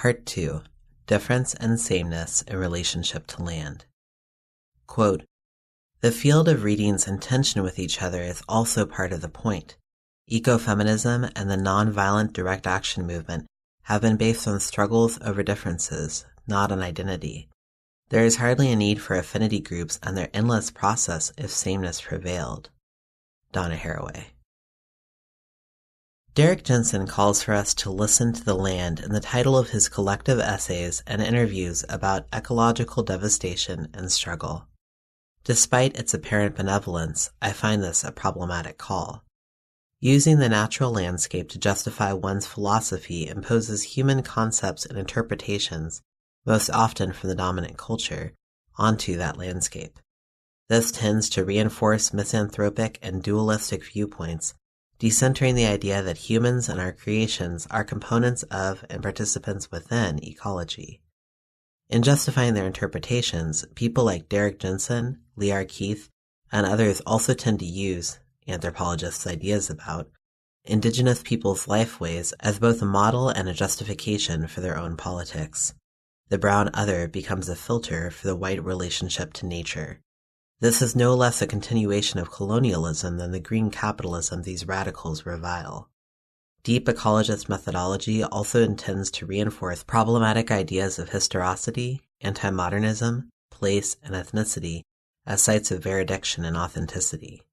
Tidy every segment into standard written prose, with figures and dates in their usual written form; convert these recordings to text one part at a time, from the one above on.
Part 2. Difference and Sameness in Relationship to Land. Quote, "The field of readings in tension with each other is also part of the point. Eco-Feminism and the nonviolent direct action movement have been based on struggles over differences, not on identity. There is hardly a need for affinity groups and their endless process if sameness prevailed." Donna Haraway. Derrick Jensen calls for us to listen to the land in the title of his collective essays and interviews about ecological devastation and struggle. Despite its apparent benevolence, I find this a problematic call. Using the natural landscape to justify one's philosophy imposes human concepts and interpretations, most often from the dominant culture, onto that landscape. This tends to reinforce misanthropic and dualistic viewpoints, decentering the idea that humans and our creations are components of and participants within ecology. In justifying their interpretations, people like Derrick Jensen, Lear Keith, and others also tend to use, anthropologists' ideas about, indigenous peoples' lifeways as both a model and a justification for their own politics. The brown other becomes a filter for the white relationship to nature. This is no less a continuation of colonialism than the green capitalism these radicals revile. Deep ecologist methodology also intends to reinforce problematic ideas of historicity, anti-modernism, place, and ethnicity as sites of veridiction and authenticity.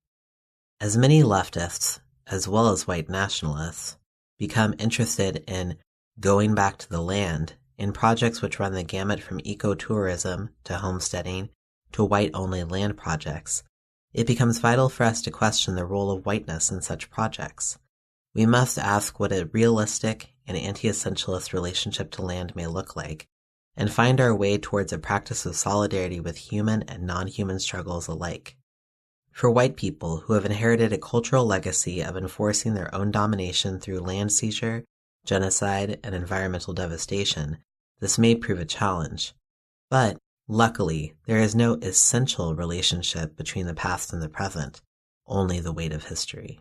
As many leftists, as well as white nationalists, become interested in going back to the land in projects which run the gamut from ecotourism to homesteading to white-only land projects, it becomes vital for us to question the role of whiteness in such projects. We must ask what a realistic and anti-essentialist relationship to land may look like, and find our way towards a practice of solidarity with human and non-human struggles alike. For white people who have inherited a cultural legacy of enforcing their own domination through land seizure, genocide, and environmental devastation, this may prove a challenge. But, luckily, there is no essential relationship between the past and the present, only the weight of history.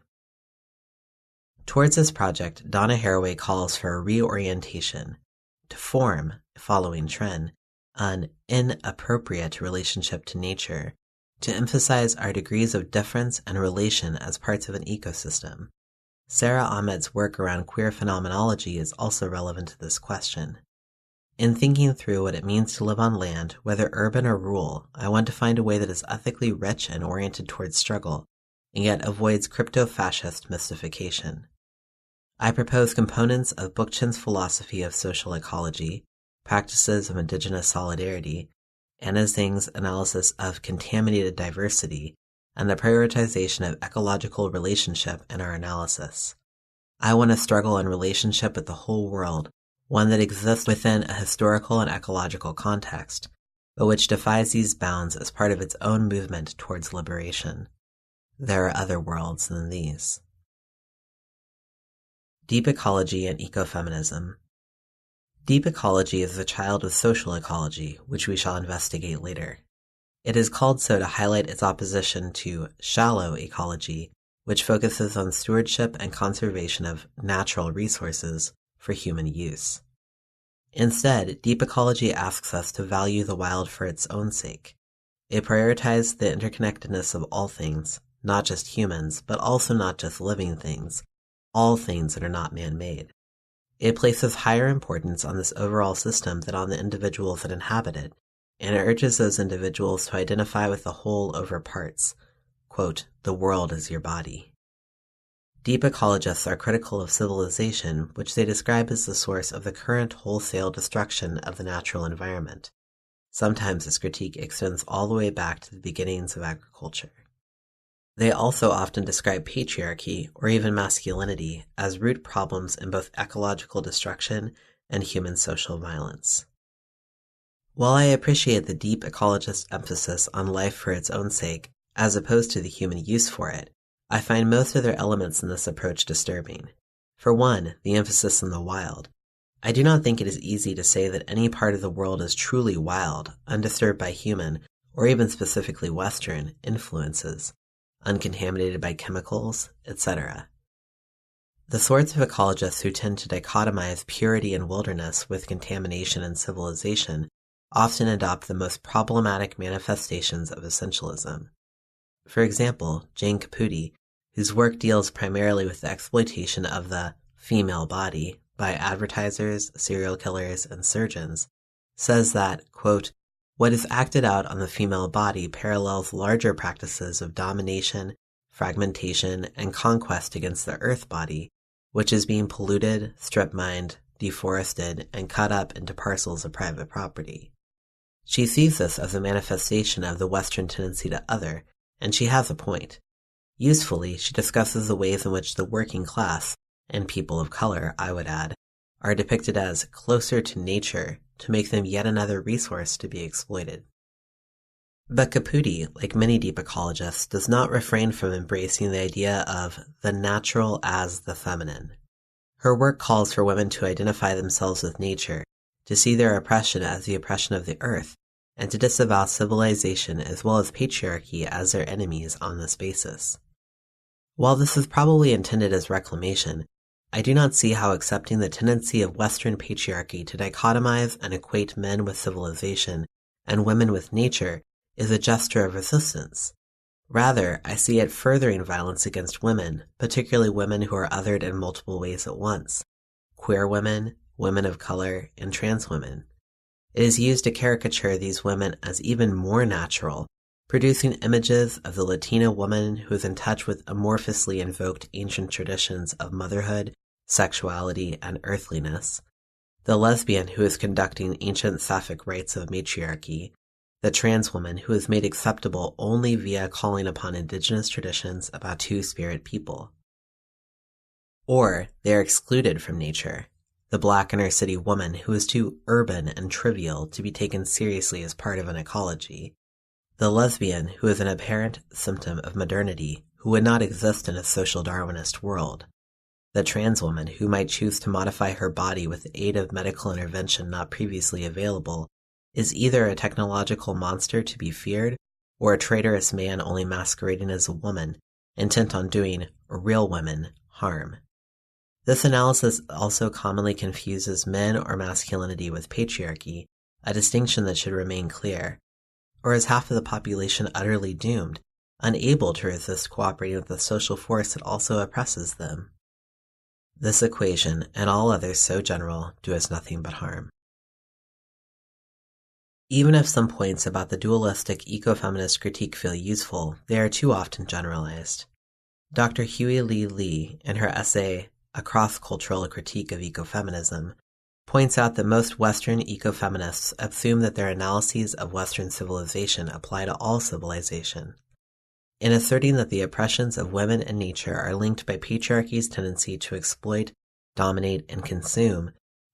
Towards this project, Donna Haraway calls for a reorientation, to form, following trend, an inappropriate relationship to nature, to emphasize our degrees of difference and relation as parts of an ecosystem. Sara Ahmed's work around queer phenomenology is also relevant to this question. In thinking through what it means to live on land, whether urban or rural, I want to find a way that is ethically rich and oriented towards struggle, and yet avoids crypto-fascist mystification. I propose components of Bookchin's philosophy of social ecology, practices of indigenous solidarity, Anna Tsing's analysis of contaminated diversity, and the prioritization of ecological relationship in our analysis. I want to struggle in relationship with the whole world, one that exists within a historical and ecological context, but which defies these bounds as part of its own movement towards liberation. There are other worlds than these. Deep ecology and ecofeminism. Deep ecology is the child of social ecology, which we shall investigate later. It is called so to highlight its opposition to shallow ecology, which focuses on stewardship and conservation of natural resources for human use. Instead, deep ecology asks us to value the wild for its own sake. It prioritizes the interconnectedness of all things, not just humans, but also not just living things, all things that are not man-made. It places higher importance on this overall system than on the individuals that inhabit it, and it urges those individuals to identify with the whole over parts. Quote, "The world is your body." Deep ecologists are critical of civilization, which they describe as the source of the current wholesale destruction of the natural environment. Sometimes this critique extends all the way back to the beginnings of agriculture. They also often describe patriarchy, or even masculinity, as root problems in both ecological destruction and human social violence. While I appreciate the deep ecologist emphasis on life for its own sake, as opposed to the human use for it, I find most of their elements in this approach disturbing. For one, the emphasis on the wild. I do not think it is easy to say that any part of the world is truly wild, undisturbed by human, or even specifically Western, influences, uncontaminated by chemicals, etc. The sorts of ecologists who tend to dichotomize purity and wilderness with contamination and civilization often adopt the most problematic manifestations of essentialism. For example, Jane Caputi, whose work deals primarily with the exploitation of the female body by advertisers, serial killers, and surgeons, says that, quote, what is acted out on the female body parallels larger practices of domination, fragmentation, and conquest against the earth body, which is being polluted, strip-mined, deforested, and cut up into parcels of private property. She sees this as a manifestation of the Western tendency to other, and she has a point. Usefully, she discusses the ways in which the working class, and people of color, I would add, are depicted as closer to nature to make them yet another resource to be exploited. But Caputi, like many deep ecologists, does not refrain from embracing the idea of the natural as the feminine. Her work calls for women to identify themselves with nature, to see their oppression as the oppression of the earth, and to disavow civilization as well as patriarchy as their enemies on this basis. While this is probably intended as reclamation, I do not see how accepting the tendency of Western patriarchy to dichotomize and equate men with civilization and women with nature is a gesture of resistance. Rather, I see it furthering violence against women, particularly women who are othered in multiple ways at once: queer women, women of color, and trans women. It is used to caricature these women as even more natural, producing images of the Latina woman who is in touch with amorphously invoked ancient traditions of motherhood, sexuality, and earthliness, the lesbian who is conducting ancient sapphic rites of matriarchy, the trans woman who is made acceptable only via calling upon indigenous traditions about two-spirit people. Or they are excluded from nature, the black inner-city woman who is too urban and trivial to be taken seriously as part of an ecology, the lesbian who is an apparent symptom of modernity who would not exist in a social Darwinist world, the trans woman who might choose to modify her body with the aid of medical intervention not previously available, is either a technological monster to be feared or a traitorous man only masquerading as a woman, intent on doing real women harm. This analysis also commonly confuses men or masculinity with patriarchy, a distinction that should remain clear. Or is half of the population utterly doomed, unable to resist cooperating with the social force that also oppresses them? This equation, and all others so general, do us nothing but harm. Even if some points about the dualistic eco-feminist critique feel useful, they are too often generalized. Dr. Huey Lee, in her essay, A Cross-Cultural Critique of Eco-Feminism, points out that most Western eco-feminists assume that their analyses of Western civilization apply to all civilization. In asserting that the oppressions of women and nature are linked by patriarchy's tendency to exploit, dominate, and consume,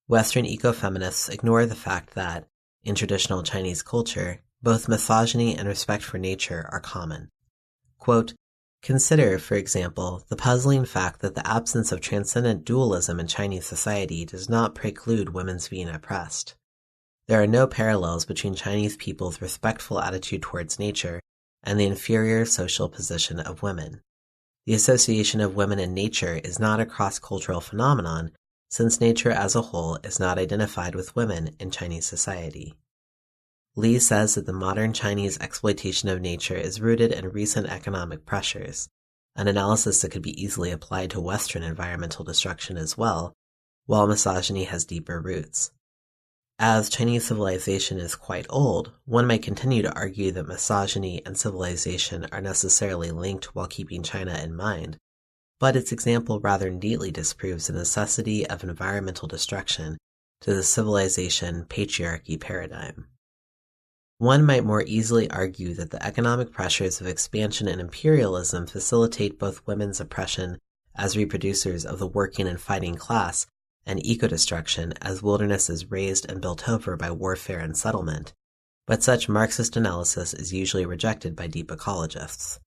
Western eco-feminists ignore the fact that, in traditional Chinese culture, both misogyny and respect for nature are common. Quote, consider, for example, the puzzling fact that the absence of transcendent dualism in Chinese society does not preclude women's being oppressed. There are no parallels between Chinese people's respectful attitude towards nature and the inferior social position of women. The association of women and nature is not a cross-cultural phenomenon, since nature as a whole is not identified with women in Chinese society. Lee says that the modern Chinese exploitation of nature is rooted in recent economic pressures, an analysis that could be easily applied to Western environmental destruction as well, while misogyny has deeper roots. As Chinese civilization is quite old, one might continue to argue that misogyny and civilization are necessarily linked while keeping China in mind, but its example rather neatly disproves the necessity of environmental destruction to the civilization patriarchy paradigm. One might more easily argue that the economic pressures of expansion and imperialism facilitate both women's oppression as reproducers of the working and fighting class and eco-destruction as wilderness is raised and built over by warfare and settlement, but such Marxist analysis is usually rejected by deep ecologists.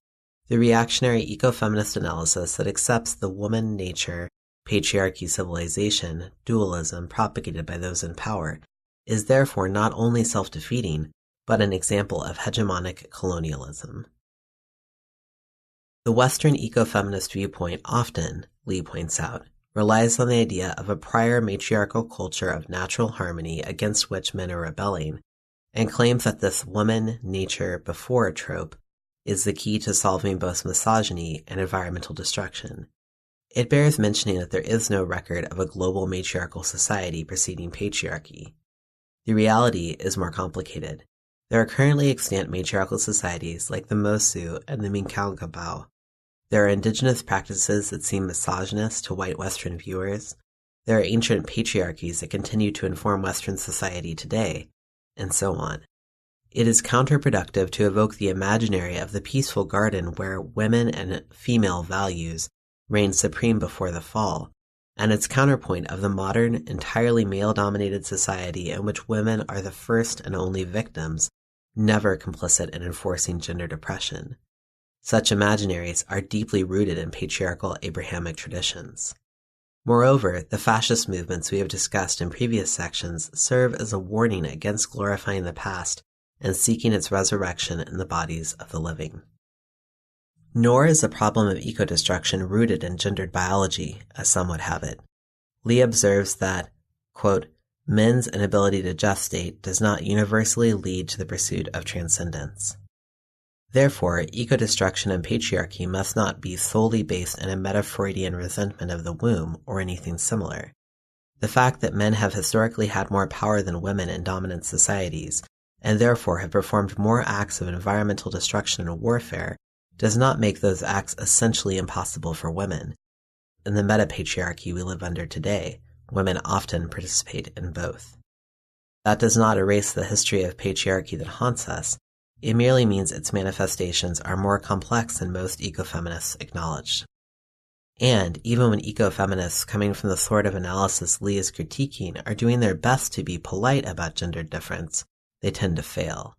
The reactionary eco-feminist analysis that accepts the woman-nature, patriarchy civilization, dualism propagated by those in power is therefore not only self-defeating, but an example of hegemonic colonialism. The Western eco-feminist viewpoint often, Lee points out, relies on the idea of a prior matriarchal culture of natural harmony against which men are rebelling, and claims that this woman nature before trope is the key to solving both misogyny and environmental destruction. It bears mentioning that there is no record of a global matriarchal society preceding patriarchy. The reality is more complicated. There are currently extant matriarchal societies like the Mosu and the Minangkabau. There are indigenous practices that seem misogynist to white Western viewers. There are ancient patriarchies that continue to inform Western society today, and so on. It is counterproductive to evoke the imaginary of the peaceful garden where women and female values reigned supreme before the fall, and its counterpoint of the modern, entirely male-dominated society in which women are the first and only victims, never complicit in enforcing gendered oppression. Such imaginaries are deeply rooted in patriarchal Abrahamic traditions. Moreover, the fascist movements we have discussed in previous sections serve as a warning against glorifying the past and seeking its resurrection in the bodies of the living. Nor is the problem of eco-destruction rooted in gendered biology, as some would have it. Lee observes that, quote, men's inability to gestate does not universally lead to the pursuit of transcendence. Therefore, eco-destruction and patriarchy must not be solely based in a meta-Freudian resentment of the womb or anything similar. The fact that men have historically had more power than women in dominant societies, and therefore have performed more acts of environmental destruction and warfare, does not make those acts essentially impossible for women. In the meta-patriarchy we live under today, women often participate in both. That does not erase the history of patriarchy that haunts us. It merely means its manifestations are more complex than most eco-feminists acknowledge. And even when eco-feminists coming from the sort of analysis Lee is critiquing are doing their best to be polite about gender difference, they tend to fail.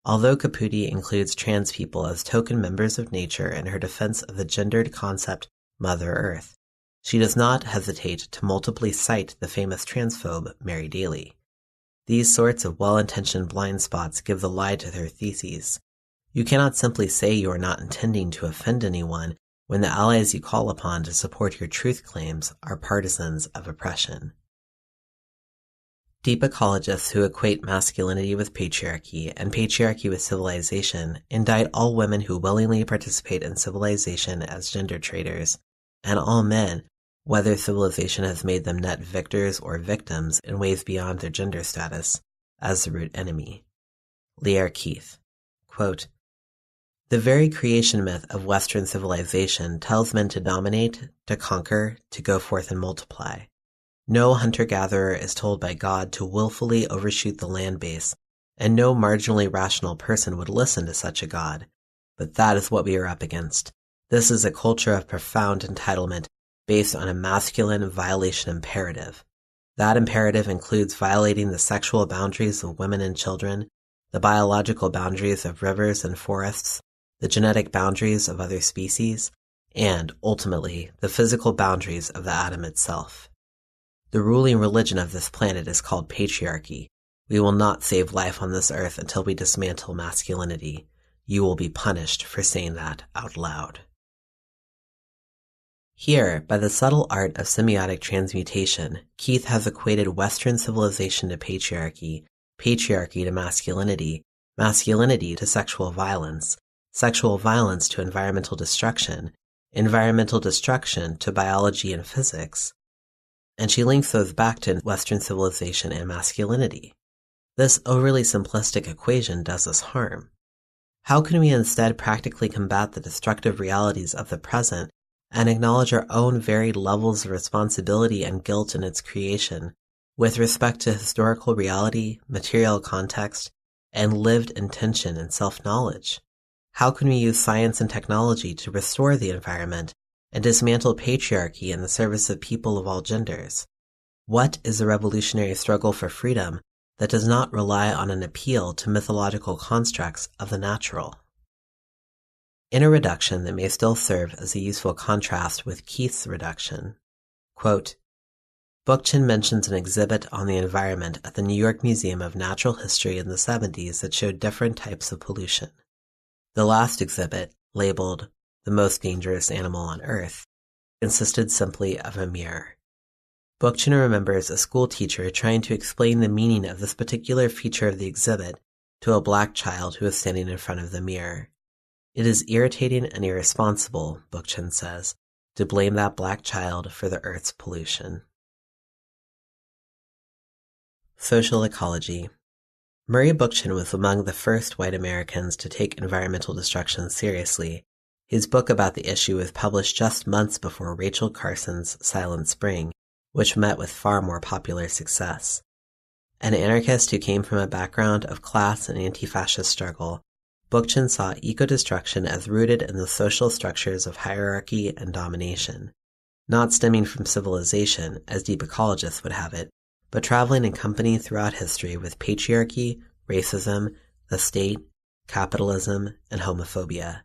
Although Caputi includes trans people as token members of nature in her defense of the gendered concept Mother Earth, she does not hesitate to multiply cite the famous transphobe Mary Daly. These sorts of well-intentioned blind spots give the lie to their theses. You cannot simply say you are not intending to offend anyone when the allies you call upon to support your truth claims are partisans of oppression. Deep ecologists who equate masculinity with patriarchy and patriarchy with civilization indict all women who willingly participate in civilization as gender traitors, and all men, whether civilization has made them net victors or victims in ways beyond their gender status, as the root enemy. Lear Keith, quote, the very creation myth of Western civilization tells men to dominate, to conquer, to go forth and multiply. No hunter-gatherer is told by God to willfully overshoot the land base, and no marginally rational person would listen to such a God. But that is what we are up against. This is a culture of profound entitlement based on a masculine violation imperative. That imperative includes violating the sexual boundaries of women and children, the biological boundaries of rivers and forests, the genetic boundaries of other species, and, ultimately, the physical boundaries of the atom itself. The ruling religion of this planet is called patriarchy. We will not save life on this earth until we dismantle masculinity. You will be punished for saying that out loud. Here, by the subtle art of semiotic transmutation, Keith has equated Western civilization to patriarchy, patriarchy to masculinity, masculinity to sexual violence to environmental destruction to biology and physics, and she links those back to Western civilization and masculinity. This overly simplistic equation does us harm. How can we instead practically combat the destructive realities of the present and acknowledge our own varied levels of responsibility and guilt in its creation with respect to historical reality, material context, and lived intention and self-knowledge? How can we use science and technology to restore the environment and dismantle patriarchy in the service of people of all genders? What is the revolutionary struggle for freedom that does not rely on an appeal to mythological constructs of the natural? In a reduction that may still serve as a useful contrast with Keith's reduction, quote, Bookchin mentions an exhibit on the environment at the New York Museum of Natural History in the 70s that showed different types of pollution. The last exhibit, labeled The Most Dangerous Animal on Earth, consisted simply of a mirror. Bookchin remembers a school teacher trying to explain the meaning of this particular feature of the exhibit to a black child who was standing in front of the mirror. It is irritating and irresponsible, Bookchin says, to blame that black child for the Earth's pollution. Social ecology. Murray Bookchin was among the first white Americans to take environmental destruction seriously. His book about the issue was published just months before Rachel Carson's Silent Spring, which met with far more popular success. An anarchist who came from a background of class and anti-fascist struggle, Bookchin saw eco-destruction as rooted in the social structures of hierarchy and domination, not stemming from civilization, as deep ecologists would have it, but traveling in company throughout history with patriarchy, racism, the state, capitalism, and homophobia.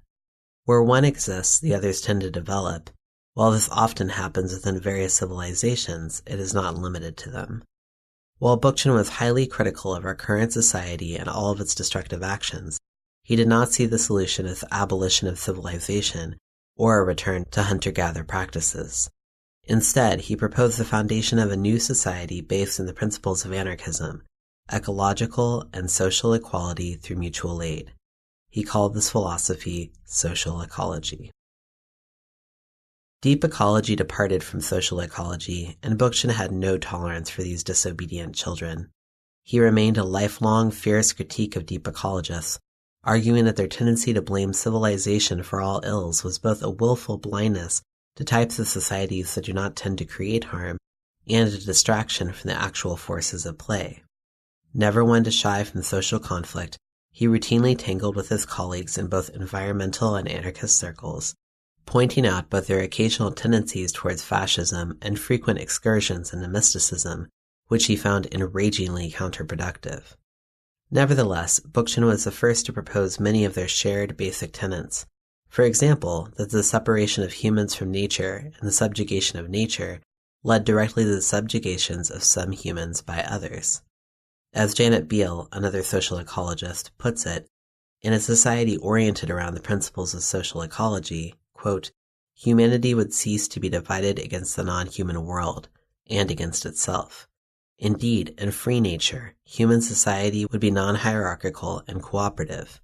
Where one exists, the others tend to develop. While this often happens within various civilizations, it is not limited to them. While Bookchin was highly critical of our current society and all of its destructive actions, he did not see the solution as the abolition of civilization or a return to hunter-gatherer practices. Instead, he proposed the foundation of a new society based on the principles of anarchism, ecological and social equality through mutual aid. He called this philosophy social ecology. Deep ecology departed from social ecology, and Bookchin had no tolerance for these disobedient children. He remained a lifelong, fierce critique of deep ecologists, arguing that their tendency to blame civilization for all ills was both a willful blindness to types of societies that do not tend to create harm, and a distraction from the actual forces at play. Never one to shy from social conflict, he routinely tangled with his colleagues in both environmental and anarchist circles, pointing out both their occasional tendencies towards fascism and frequent excursions into mysticism, which he found enragingly counterproductive. Nevertheless, Bookchin was the first to propose many of their shared basic tenets. For example, that the separation of humans from nature and the subjugation of nature led directly to the subjugations of some humans by others. As Janet Beale, another social ecologist, puts it, in a society oriented around the principles of social ecology, quote, humanity would cease to be divided against the non-human world and against itself. Indeed, in free nature, human society would be non-hierarchical and cooperative.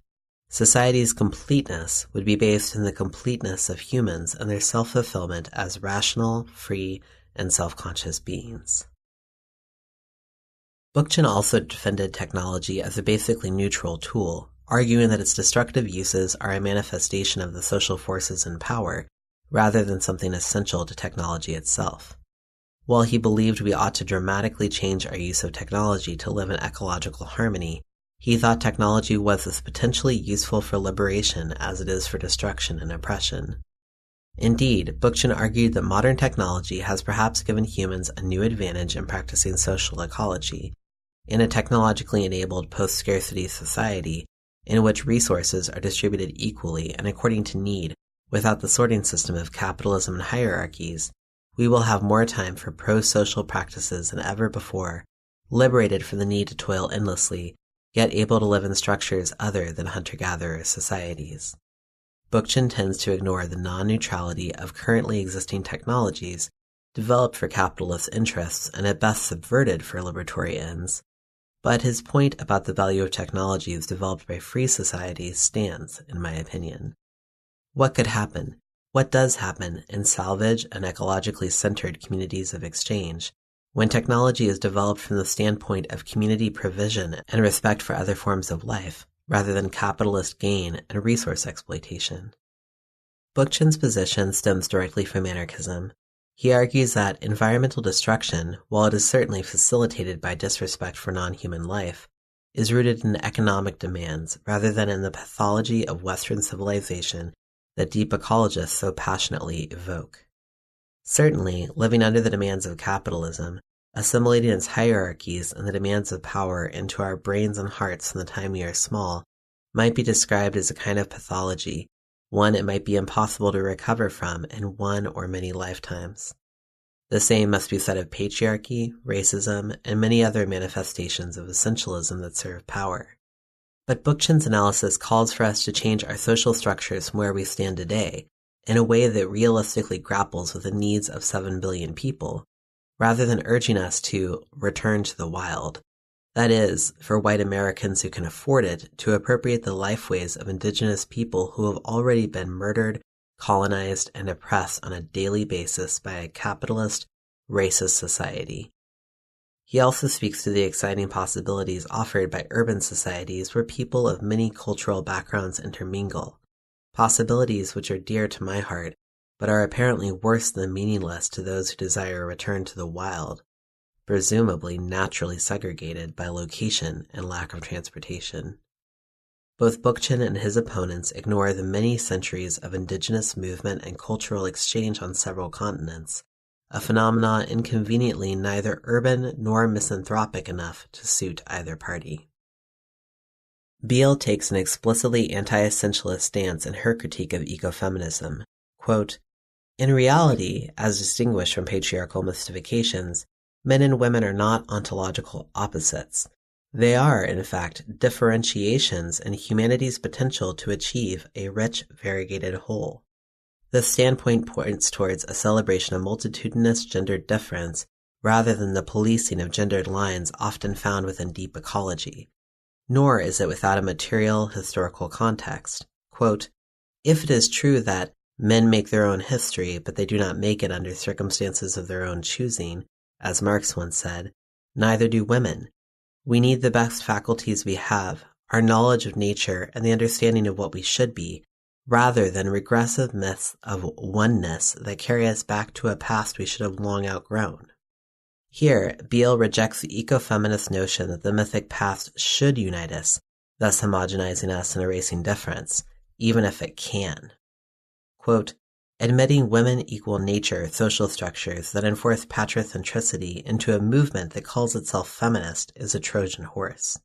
Society's completeness would be based in the completeness of humans and their self-fulfillment as rational, free, and self-conscious beings. Bookchin also defended technology as a basically neutral tool, arguing that its destructive uses are a manifestation of the social forces in power, rather than something essential to technology itself. While he believed we ought to dramatically change our use of technology to live in ecological harmony, he thought technology was as potentially useful for liberation as it is for destruction and oppression. Indeed, Bookchin argued that modern technology has perhaps given humans a new advantage in practicing social ecology. In a technologically enabled post-scarcity society, in which resources are distributed equally and according to need, without the sorting system of capitalism and hierarchies, we will have more time for pro-social practices than ever before, liberated from the need to toil endlessly, yet able to live in structures other than hunter-gatherer societies. Bookchin tends to ignore the non-neutrality of currently existing technologies developed for capitalist interests and at best subverted for liberatory ends, but his point about the value of technologies developed by free societies stands, in my opinion. What could happen? What does happen in salvage and ecologically centered communities of exchange when technology is developed from the standpoint of community provision and respect for other forms of life, rather than capitalist gain and resource exploitation? Bookchin's position stems directly from anarchism. He argues that environmental destruction, while it is certainly facilitated by disrespect for non-human life, is rooted in economic demands rather than in the pathology of Western civilization that deep ecologists so passionately evoke. Certainly, living under the demands of capitalism, assimilating its hierarchies and the demands of power into our brains and hearts from the time we are small, might be described as a kind of pathology, one it might be impossible to recover from in one or many lifetimes. The same must be said of patriarchy, racism, and many other manifestations of essentialism that serve power. But Bookchin's analysis calls for us to change our social structures from where we stand today, in a way that realistically grapples with the needs of 7 billion people, rather than urging us to return to the wild. That is, for white Americans who can afford it, to appropriate the lifeways of indigenous people who have already been murdered, colonized, and oppressed on a daily basis by a capitalist, racist society. He also speaks to the exciting possibilities offered by urban societies where people of many cultural backgrounds intermingle, possibilities which are dear to my heart, but are apparently worse than meaningless to those who desire a return to the wild, presumably naturally segregated by location and lack of transportation. Both Bookchin and his opponents ignore the many centuries of indigenous movement and cultural exchange on several continents, a phenomenon inconveniently neither urban nor misanthropic enough to suit either party. Beale takes an explicitly anti-essentialist stance in her critique of ecofeminism. Quote, "In reality, as distinguished from patriarchal mystifications, men and women are not ontological opposites. They are, in fact, differentiations in humanity's potential to achieve a rich, variegated whole. This standpoint points towards a celebration of multitudinous gendered difference rather than the policing of gendered lines often found within deep ecology. Nor is it without a material historical context. Quote, if it is true that men make their own history, but they do not make it under circumstances of their own choosing, as Marx once said, neither do women. We need the best faculties we have, our knowledge of nature and the understanding of what we should be, rather than regressive myths of oneness that carry us back to a past we should have long outgrown." Here, Beale rejects the eco-feminist notion that the mythic past should unite us, thus homogenizing us and erasing difference, even if it can. Quote, "Admitting women equal nature social structures that enforce patricentricity into a movement that calls itself feminist is a Trojan horse."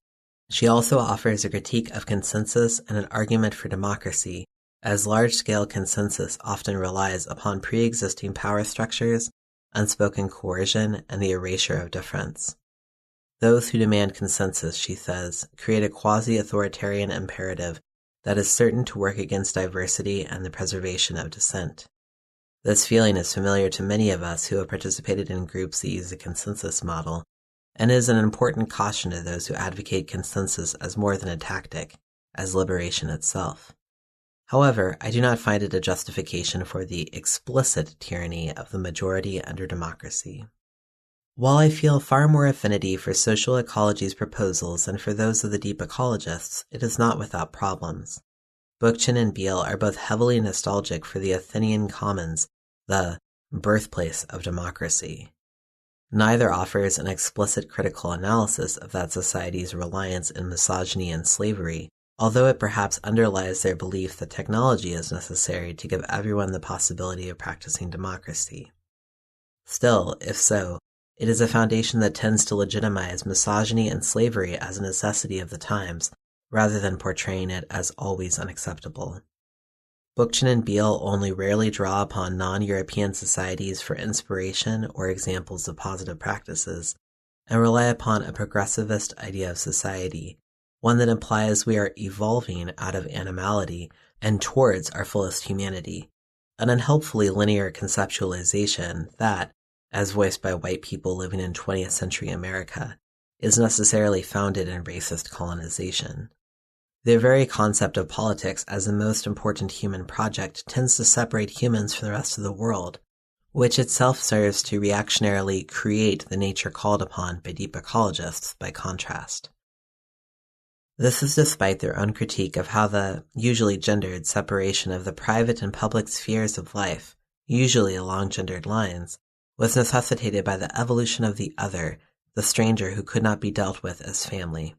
She also offers a critique of consensus and an argument for democracy, as large-scale consensus often relies upon pre-existing power structures, unspoken coercion, and the erasure of difference. Those who demand consensus, she says, create a quasi-authoritarian imperative that is certain to work against diversity and the preservation of dissent. This feeling is familiar to many of us who have participated in groups that use the consensus model, and is an important caution to those who advocate consensus as more than a tactic, as liberation itself. However, I do not find it a justification for the explicit tyranny of the majority under democracy. While I feel far more affinity for social ecology's proposals than for those of the deep ecologists, it is not without problems. Bookchin and Beale are both heavily nostalgic for the Athenian commons, the birthplace of democracy. Neither offers an explicit critical analysis of that society's reliance in misogyny and slavery, although it perhaps underlies their belief that technology is necessary to give everyone the possibility of practicing democracy. Still, if so, it is a foundation that tends to legitimize misogyny and slavery as a necessity of the times, rather than portraying it as always unacceptable. Bookchin and Beale only rarely draw upon non-European societies for inspiration or examples of positive practices, and rely upon a progressivist idea of society, one that implies we are evolving out of animality and towards our fullest humanity, an unhelpfully linear conceptualization that, as voiced by white people living in 20th century America, is necessarily founded in racist colonization. Their very concept of politics as the most important human project tends to separate humans from the rest of the world, which itself serves to reactionarily create the nature called upon by deep ecologists by contrast. This is despite their own critique of how the usually gendered separation of the private and public spheres of life, usually along gendered lines, was necessitated by the evolution of the other, the stranger who could not be dealt with as family.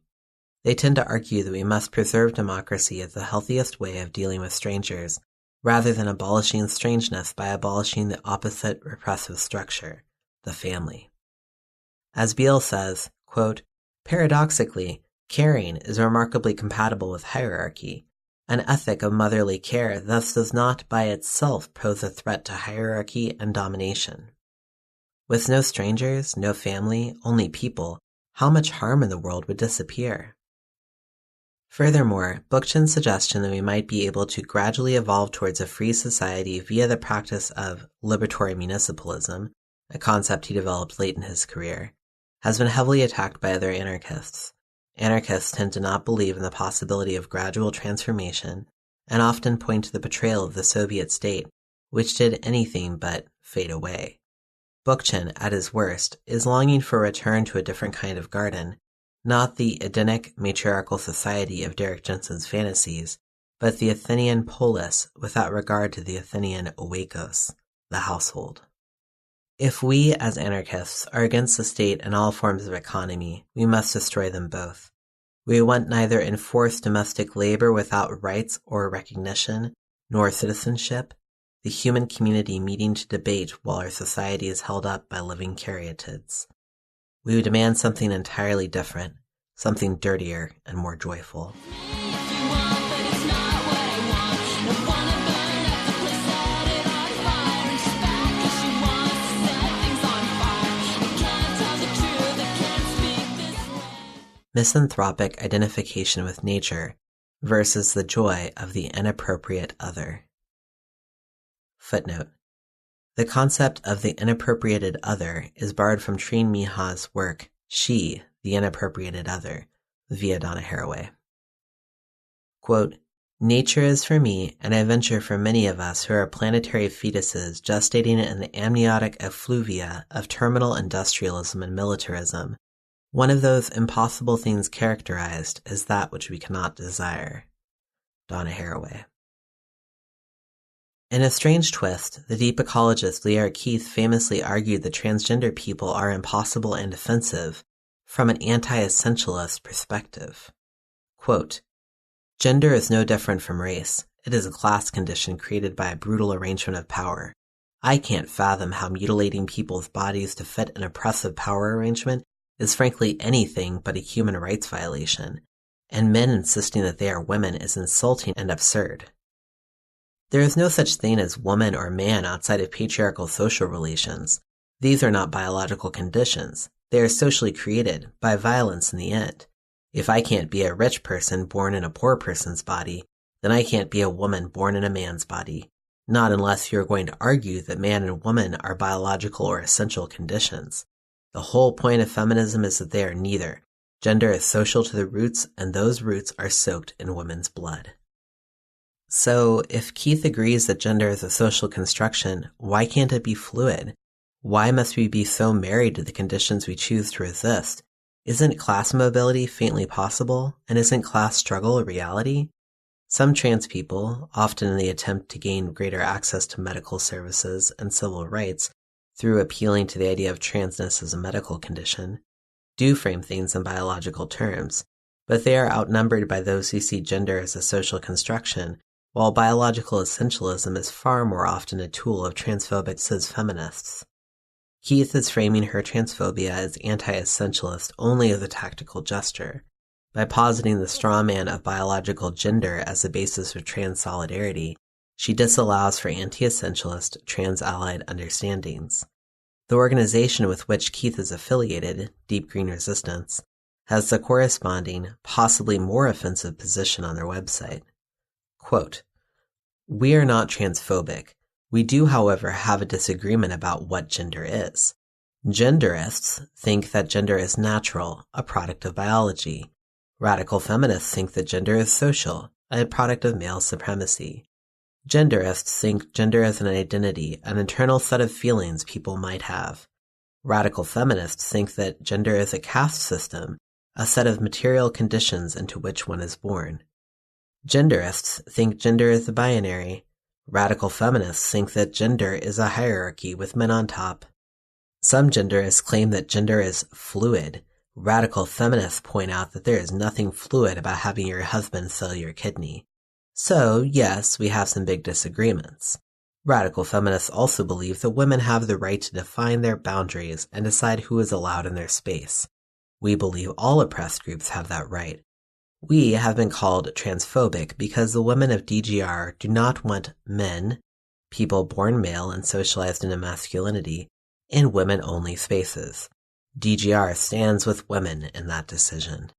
They tend to argue that we must preserve democracy as the healthiest way of dealing with strangers, rather than abolishing strangeness by abolishing the opposite repressive structure, the family. As Beale says, quote, "Paradoxically, caring is remarkably compatible with hierarchy. An ethic of motherly care thus does not by itself pose a threat to hierarchy and domination. With no strangers, no family, only people, how much harm in the world would disappear?" Furthermore, Bookchin's suggestion that we might be able to gradually evolve towards a free society via the practice of liberatory municipalism, a concept he developed late in his career, has been heavily attacked by other anarchists. Anarchists tend to not believe in the possibility of gradual transformation and often point to the betrayal of the Soviet state, which did anything but fade away. Bookchin, at his worst, is longing for a return to a different kind of garden, not the Edenic matriarchal society of Derek Jensen's fantasies, but the Athenian polis without regard to the Athenian oikos, the household. If we, as anarchists, are against the state and all forms of economy, we must destroy them both. We want neither enforced domestic labor without rights or recognition, nor citizenship, the human community meeting to debate while our society is held up by living caryatids. We would demand something entirely different, something dirtier and more joyful. Misanthropic identification with nature versus the joy of the inappropriate other. Footnote. The concept of the inappropriated other is borrowed from Trine Miha's work, She, the Inappropriated Other, via Donna Haraway. Quote, nature is for me, and I venture for many of us who are planetary fetuses gestating in the amniotic effluvia of terminal industrialism and militarism, one of those impossible things characterized as that which we cannot desire. Donna Haraway. In a strange twist, the deep ecologist Leora Keith famously argued that transgender people are impossible and offensive from an anti-essentialist perspective. Quote, gender is no different from race. It is a class condition created by a brutal arrangement of power. I can't fathom how mutilating people's bodies to fit an oppressive power arrangement is frankly anything but a human rights violation, and men insisting that they are women is insulting and absurd. There is no such thing as woman or man outside of patriarchal social relations. These are not biological conditions. They are socially created, by violence in the end. If I can't be a rich person born in a poor person's body, then I can't be a woman born in a man's body. Not unless you're going to argue that man and woman are biological or essential conditions. The whole point of feminism is that they are neither. Gender is social to the roots, and those roots are soaked in women's blood. So, if Keith agrees that gender is a social construction, why can't it be fluid? Why must we be so married to the conditions we choose to resist? Isn't class mobility faintly possible, and isn't class struggle a reality? Some trans people, often in the attempt to gain greater access to medical services and civil rights through appealing to the idea of transness as a medical condition, do frame things in biological terms, but they are outnumbered by those who see gender as a social construction, while biological essentialism is far more often a tool of transphobic cis-feminists. Keith is framing her transphobia as anti-essentialist only as a tactical gesture. By positing the straw man of biological gender as the basis of trans solidarity, she disallows for anti-essentialist trans-allied understandings. The organization with which Keith is affiliated, Deep Green Resistance, has the corresponding, possibly more offensive position on their website. Quote, we are not transphobic. We do, however, have a disagreement about what gender is. Genderists think that gender is natural, a product of biology. Radical feminists think that gender is social, a product of male supremacy. Genderists think gender is an identity, an internal set of feelings people might have. Radical feminists think that gender is a caste system, a set of material conditions into which one is born. Genderists think gender is a binary. Radical feminists think that gender is a hierarchy with men on top. Some genderists claim that gender is fluid. Radical feminists point out that there is nothing fluid about having your husband sell your kidney. So, yes, we have some big disagreements. Radical feminists also believe that women have the right to define their boundaries and decide who is allowed in their space. We believe all oppressed groups have that right. We have been called transphobic because the women of DGR do not want men, people born male and socialized into masculinity, in women-only spaces. DGR stands with women in that decision.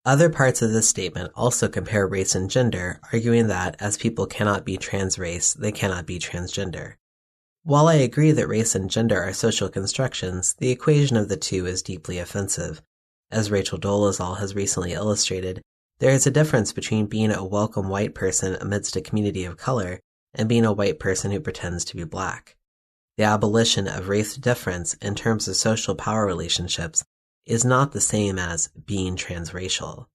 Other parts of this statement also compare race and gender, arguing that, as people cannot be trans race, they cannot be transgender. While I agree that race and gender are social constructions, the equation of the two is deeply offensive. As Rachel Dolezal has recently illustrated, there is a difference between being a welcome white person amidst a community of color and being a white person who pretends to be black. The abolition of race difference in terms of social power relationships is not the same as being transracial.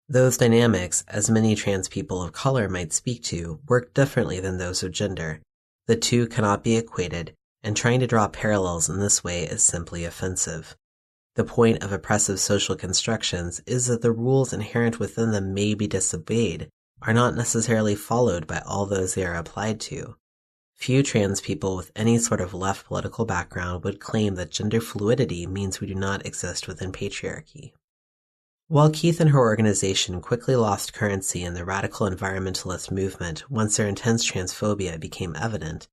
Those dynamics, as many trans people of color might speak to, work differently than those of gender. The two cannot be equated, and trying to draw parallels in this way is simply offensive. The point of oppressive social constructions is that the rules inherent within them may be disobeyed, are not necessarily followed by all those they are applied to. Few trans people with any sort of left political background would claim that gender fluidity means we do not exist within patriarchy. While Keith and her organization quickly lost currency in the radical environmentalist movement once their intense transphobia became evident,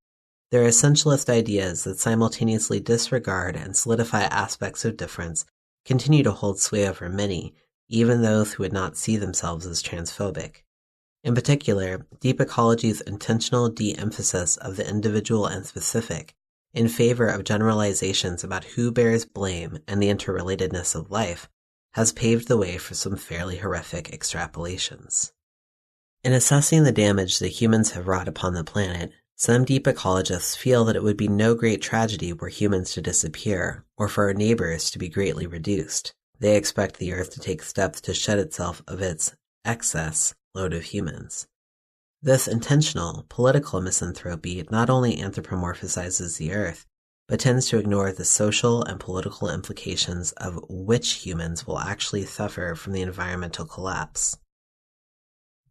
their essentialist ideas that simultaneously disregard and solidify aspects of difference continue to hold sway over many, even those who would not see themselves as transphobic. In particular, deep ecology's intentional de-emphasis of the individual and specific in favor of generalizations about who bears blame and the interrelatedness of life has paved the way for some fairly horrific extrapolations. In assessing the damage that humans have wrought upon the planet, some deep ecologists feel that it would be no great tragedy were humans to disappear or for our neighbors to be greatly reduced. They expect the Earth to take steps to shed itself of its excess load of humans. This intentional, political misanthropy not only anthropomorphizes the Earth, but tends to ignore the social and political implications of which humans will actually suffer from the environmental collapse.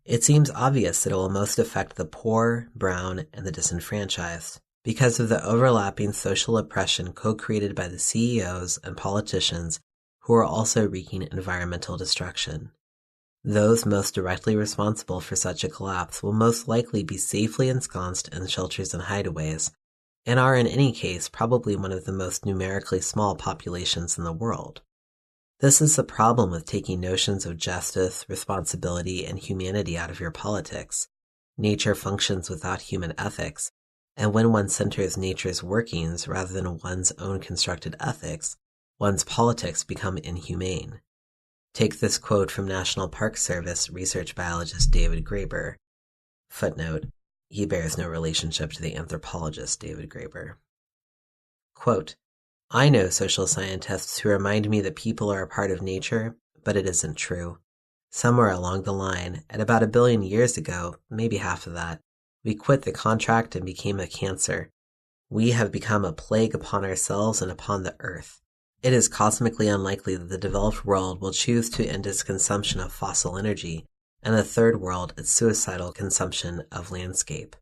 It seems obvious that it will most affect the poor, brown, and the disenfranchised, because of the overlapping social oppression co-created by the CEOs and politicians who are also wreaking environmental destruction. Those most directly responsible for such a collapse will most likely be safely ensconced in shelters and hideaways, and are in any case probably one of the most numerically small populations in the world. This is the problem with taking notions of justice, responsibility, and humanity out of your politics. Nature functions without human ethics, and when one centers nature's workings rather than one's own constructed ethics, one's politics become inhumane. Take this quote from National Park Service research biologist David Graeber. Footnote: he bears no relationship to the anthropologist David Graeber. Quote, "I know social scientists who remind me that people are a part of nature, but it isn't true. Somewhere along the line, at about 1 billion years ago, maybe half of that, we quit the contract and became a cancer. We have become a plague upon ourselves and upon the earth. It is cosmically unlikely that the developed world will choose to end its consumption of fossil energy, and the third world its suicidal consumption of landscape.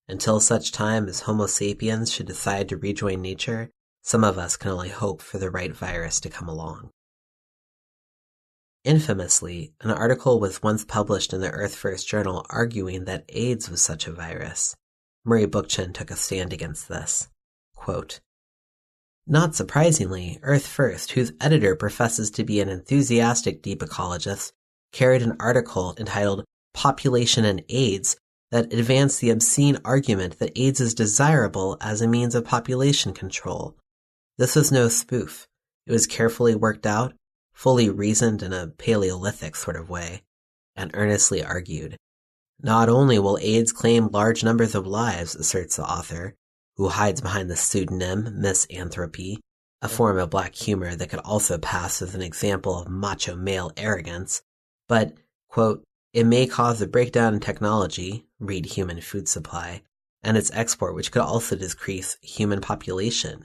Until such time as Homo sapiens should decide to rejoin nature, some of us can only hope for the right virus to come along." Infamously, an article was once published in the Earth First journal arguing that AIDS was such a virus. Murray Bookchin took a stand against this. Quote, "Not surprisingly, Earth First, whose editor professes to be an enthusiastic deep ecologist, carried an article entitled Population and AIDS that advanced the obscene argument that AIDS is desirable as a means of population control. This was no spoof. It was carefully worked out, fully reasoned in a Paleolithic sort of way, and earnestly argued. Not only will AIDS claim large numbers of lives, asserts the author, who hides behind the pseudonym Misanthropy, a form of black humor that could also pass as an example of macho male arrogance, but, quote, it may cause a breakdown in technology, read human food supply, and its export, which could also decrease human population.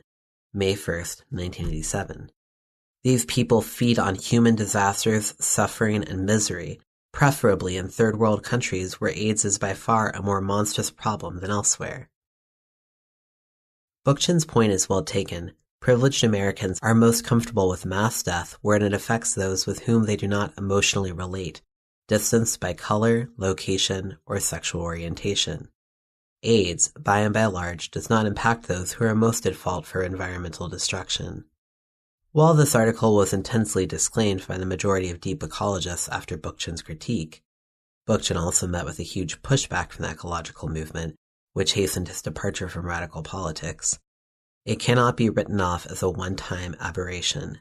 May 1st, 1987. These people feed on human disasters, suffering, and misery, preferably in third world countries where AIDS is by far a more monstrous problem than elsewhere. Bookchin's point is well taken. Privileged Americans are most comfortable with mass death wherein it affects those with whom they do not emotionally relate, distanced by color, location, or sexual orientation. AIDS, by and by large, does not impact those who are most at fault for environmental destruction. While this article was intensely disclaimed by the majority of deep ecologists after Bookchin's critique, Bookchin also met with a huge pushback from the ecological movement, which hastened his departure from radical politics. It cannot be written off as a one-time aberration.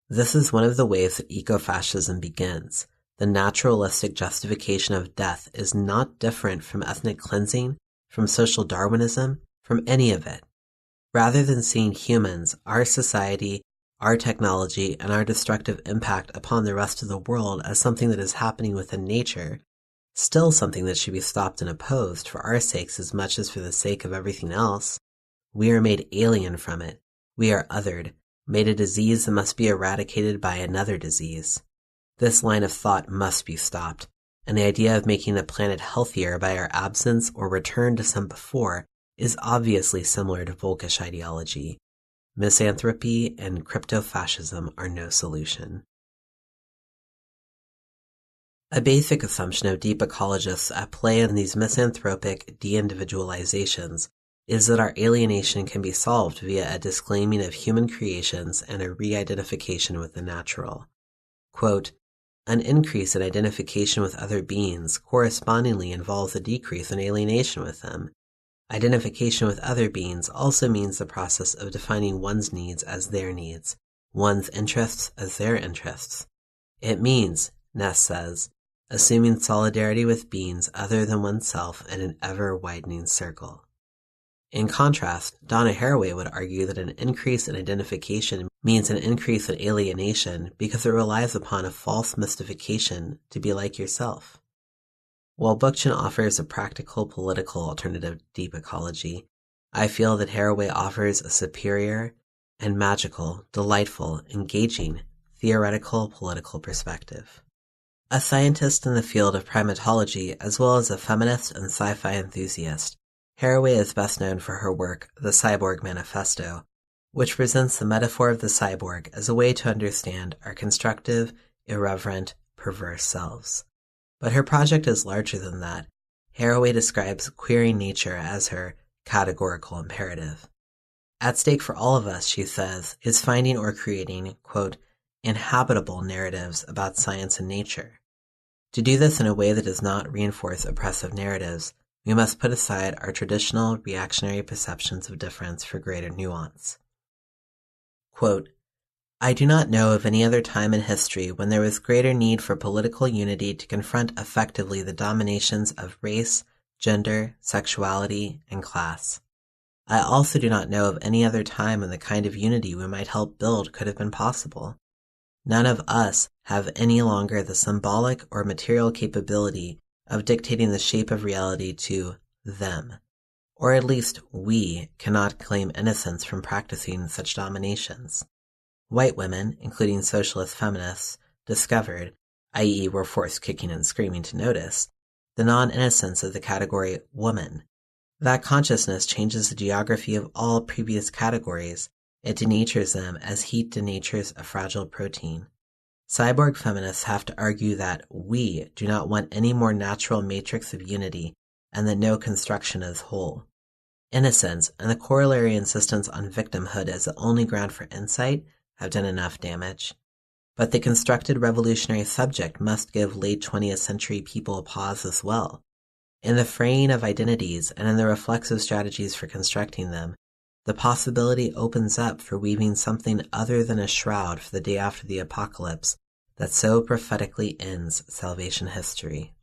This is one of the ways that eco-fascism begins. The naturalistic justification of death is not different from ethnic cleansing, from social Darwinism, from any of it. Rather than seeing humans, our society, our technology, and our destructive impact upon the rest of the world as something that is happening within nature, still something that should be stopped and opposed for our sakes as much as for the sake of everything else, we are made alien from it. We are othered, made a disease that must be eradicated by another disease. This line of thought must be stopped, and the idea of making the planet healthier by our absence or return to some before is obviously similar to Volkish ideology. Misanthropy and crypto-fascism are no solution. A basic assumption of deep ecologists at play in these misanthropic de-individualizations is that our alienation can be solved via a disclaiming of human creations and a re-identification with the natural. Quote, an increase in identification with other beings correspondingly involves a decrease in alienation with them. Identification with other beings also means the process of defining one's needs as their needs, one's interests as their interests. It means, Ness says, assuming solidarity with beings other than oneself in an ever-widening circle. In contrast, Donna Haraway would argue that an increase in identification means an increase in alienation because it relies upon a false mystification to be like yourself. While Bookchin offers a practical political alternative to deep ecology, I feel that Haraway offers a superior and magical, delightful, engaging, theoretical political perspective. A scientist in the field of primatology as well as a feminist and sci-fi enthusiast, Haraway is best known for her work, The Cyborg Manifesto, which presents the metaphor of the cyborg as a way to understand our constructive, irreverent, perverse selves. But her project is larger than that. Haraway describes queering nature as her categorical imperative. At stake for all of us, she says, is finding or creating, quote, inhabitable narratives about science and nature. To do this in a way that does not reinforce oppressive narratives, we must put aside our traditional reactionary perceptions of difference for greater nuance. Quote, I do not know of any other time in history when there was greater need for political unity to confront effectively the dominations of race, gender, sexuality, and class. I also do not know of any other time when the kind of unity we might help build could have been possible. None of us have any longer the symbolic or material capability of dictating the shape of reality to them, or at least we cannot claim innocence from practicing such dominations. White women, including socialist feminists, discovered, i.e. were forced kicking and screaming to notice, the non-innocence of the category woman. That consciousness changes the geography of all previous categories. It denatures them as heat denatures a fragile protein. Cyborg feminists have to argue that we do not want any more natural matrix of unity and that no construction is whole. Innocence and the corollary insistence on victimhood as the only ground for insight have done enough damage. But the constructed revolutionary subject must give late 20th century people a pause as well. In the fraying of identities and in the reflexive strategies for constructing them, the possibility opens up for weaving something other than a shroud for the day after the apocalypse that so prophetically ends salvation history.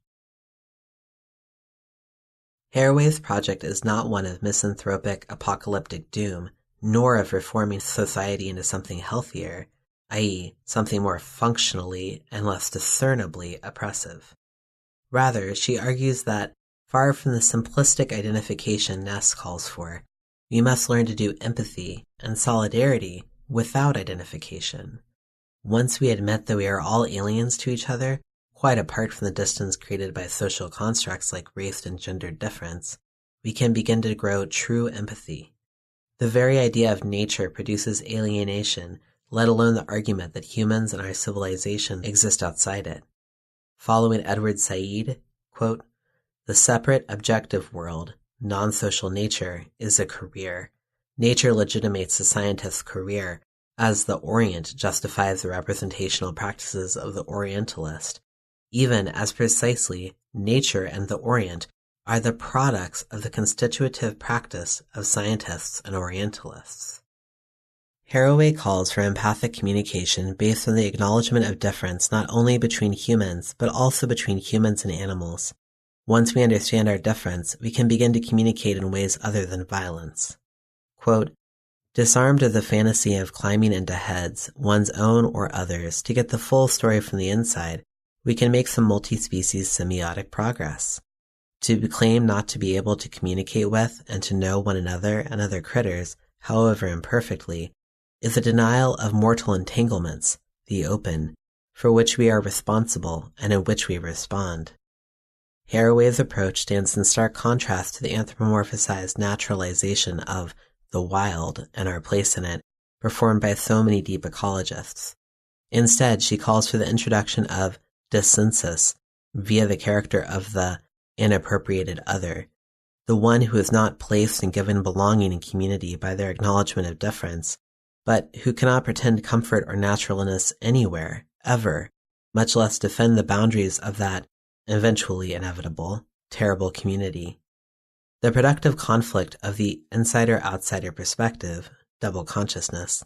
Haraway's project is not one of misanthropic apocalyptic doom, nor of reforming society into something healthier, i.e., something more functionally and less discernibly oppressive. Rather, she argues that, far from the simplistic identification Ness calls for, we must learn to do empathy and solidarity without identification. Once we admit that we are all aliens to each other, quite apart from the distance created by social constructs like race and gender difference, we can begin to grow true empathy. The very idea of nature produces alienation, let alone the argument that humans and our civilization exist outside it. Following Edward Said, quote, the separate objective world, non-social nature, is a career. Nature legitimates the scientist's career, as the Orient justifies the representational practices of the Orientalist, even as precisely nature and the Orient are the products of the constitutive practice of scientists and Orientalists. Haraway calls for empathic communication based on the acknowledgement of difference not only between humans, but also between humans and animals. Once we understand our difference, we can begin to communicate in ways other than violence. Quote, disarmed of the fantasy of climbing into heads, one's own or others, to get the full story from the inside, we can make some multi-species semiotic progress. To claim not to be able to communicate with and to know one another and other critters, however imperfectly, is a denial of mortal entanglements, the open, for which we are responsible and in which we respond. Haraway's approach stands in stark contrast to the anthropomorphized naturalization of the wild and our place in it, performed by so many deep ecologists. Instead, she calls for the introduction of dissensus via the character of the inappropriated other, the one who is not placed and given belonging in community by their acknowledgement of difference, but who cannot pretend comfort or naturalness anywhere, ever, much less defend the boundaries of that eventually inevitable, terrible community. The productive conflict of the insider-outsider perspective, double consciousness,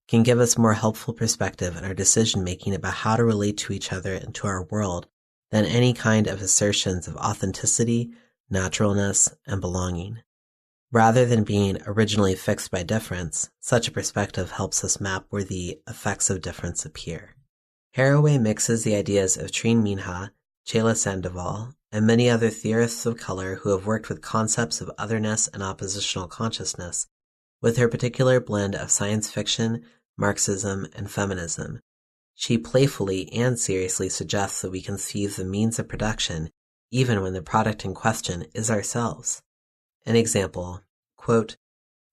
can give us more helpful perspective in our decision-making about how to relate to each other and to our world than any kind of assertions of authenticity, naturalness, and belonging. Rather than being originally fixed by difference, such a perspective helps us map where the effects of difference appear. Haraway mixes the ideas of Trine Minha, Chela Sandoval, and many other theorists of color who have worked with concepts of otherness and oppositional consciousness, with her particular blend of science fiction, Marxism, and feminism. She playfully and seriously suggests that we conceive the means of production even when the product in question is ourselves. An example, quote,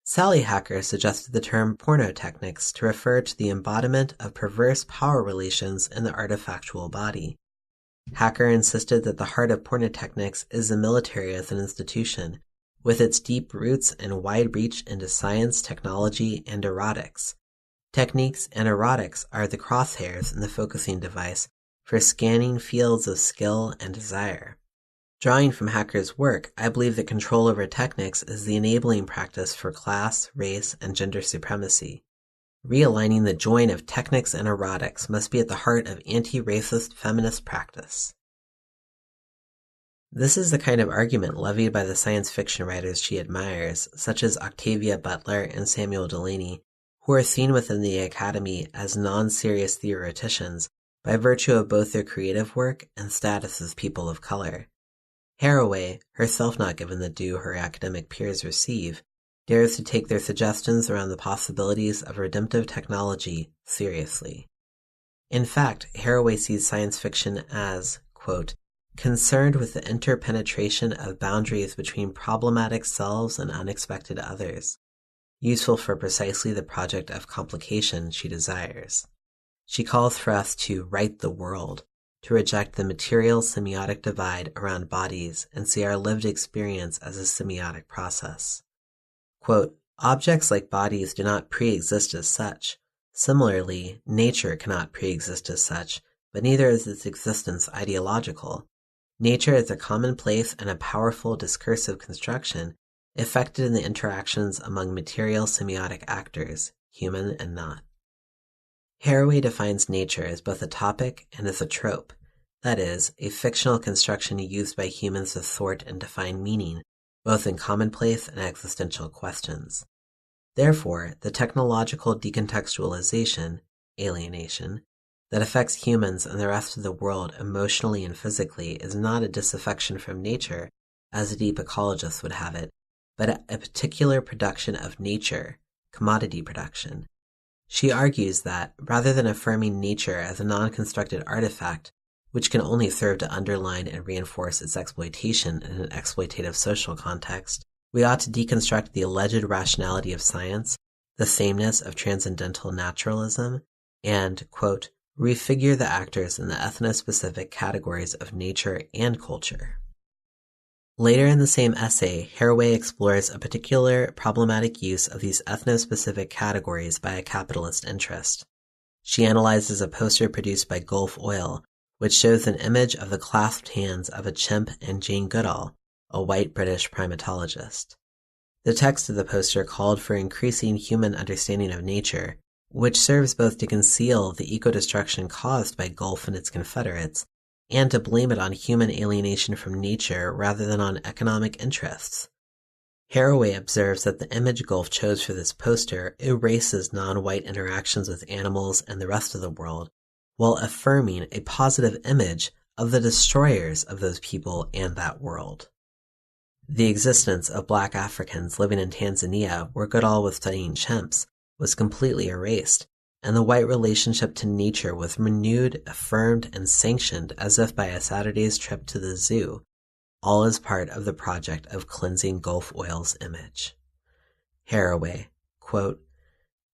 Sally Hacker suggested the term pornotechnics to refer to the embodiment of perverse power relations in the artifactual body. Hacker insisted that the heart of pornotechnics is the military as an institution, with its deep roots and wide reach into science, technology, and erotics. Techniques and erotics are the crosshairs and the focusing device for scanning fields of skill and desire. Drawing from Hacker's work, I believe that control over technics is the enabling practice for class, race, and gender supremacy. Realigning the join of technics and erotics must be at the heart of anti-racist feminist practice. This is the kind of argument levied by the science fiction writers she admires, such as Octavia Butler and Samuel Delany, who are seen within the Academy as non-serious theoreticians by virtue of both their creative work and status as people of color. Haraway, herself not given the due her academic peers receive, dares to take their suggestions around the possibilities of redemptive technology seriously. In fact, Haraway sees science fiction as, quote, concerned with the interpenetration of boundaries between problematic selves and unexpected others, useful for precisely the project of complication she desires. She calls for us to right the world, to reject the material semiotic divide around bodies and see our lived experience as a semiotic process. Quote, objects like bodies do not pre-exist as such. Similarly, nature cannot pre-exist as such, but neither is its existence ideological. Nature is a commonplace and a powerful discursive construction effected in the interactions among material semiotic actors, human and not. Haraway defines nature as both a topic and as a trope, that is, a fictional construction used by humans to sort and define meaning, both in commonplace and existential questions. Therefore, the technological decontextualization, alienation, that affects humans and the rest of the world emotionally and physically is not a disaffection from nature, as a deep ecologist would have it, but a particular production of nature, commodity production. She argues that, rather than affirming nature as a non-constructed artifact, which can only serve to underline and reinforce its exploitation in an exploitative social context, we ought to deconstruct the alleged rationality of science, the sameness of transcendental naturalism, and, quote, refigure the actors in the ethno-specific categories of nature and culture. Later in the same essay, Haraway explores a particular problematic use of these ethno-specific categories by a capitalist interest. She analyzes a poster produced by Gulf Oil, which shows an image of the clasped hands of a chimp and Jane Goodall, a white British primatologist. The text of the poster called for increasing human understanding of nature, which serves both to conceal the eco-destruction caused by Gulf and its confederates, and to blame it on human alienation from nature rather than on economic interests. Haraway observes that the image Gulf chose for this poster erases non-white interactions with animals and the rest of the world, while affirming a positive image of the destroyers of those people and that world. The existence of black Africans living in Tanzania, where Goodall was studying chimps, was completely erased, and the white relationship to nature was renewed, affirmed, and sanctioned as if by a Saturday's trip to the zoo, all as part of the project of cleansing Gulf Oil's image. Haraway, quote,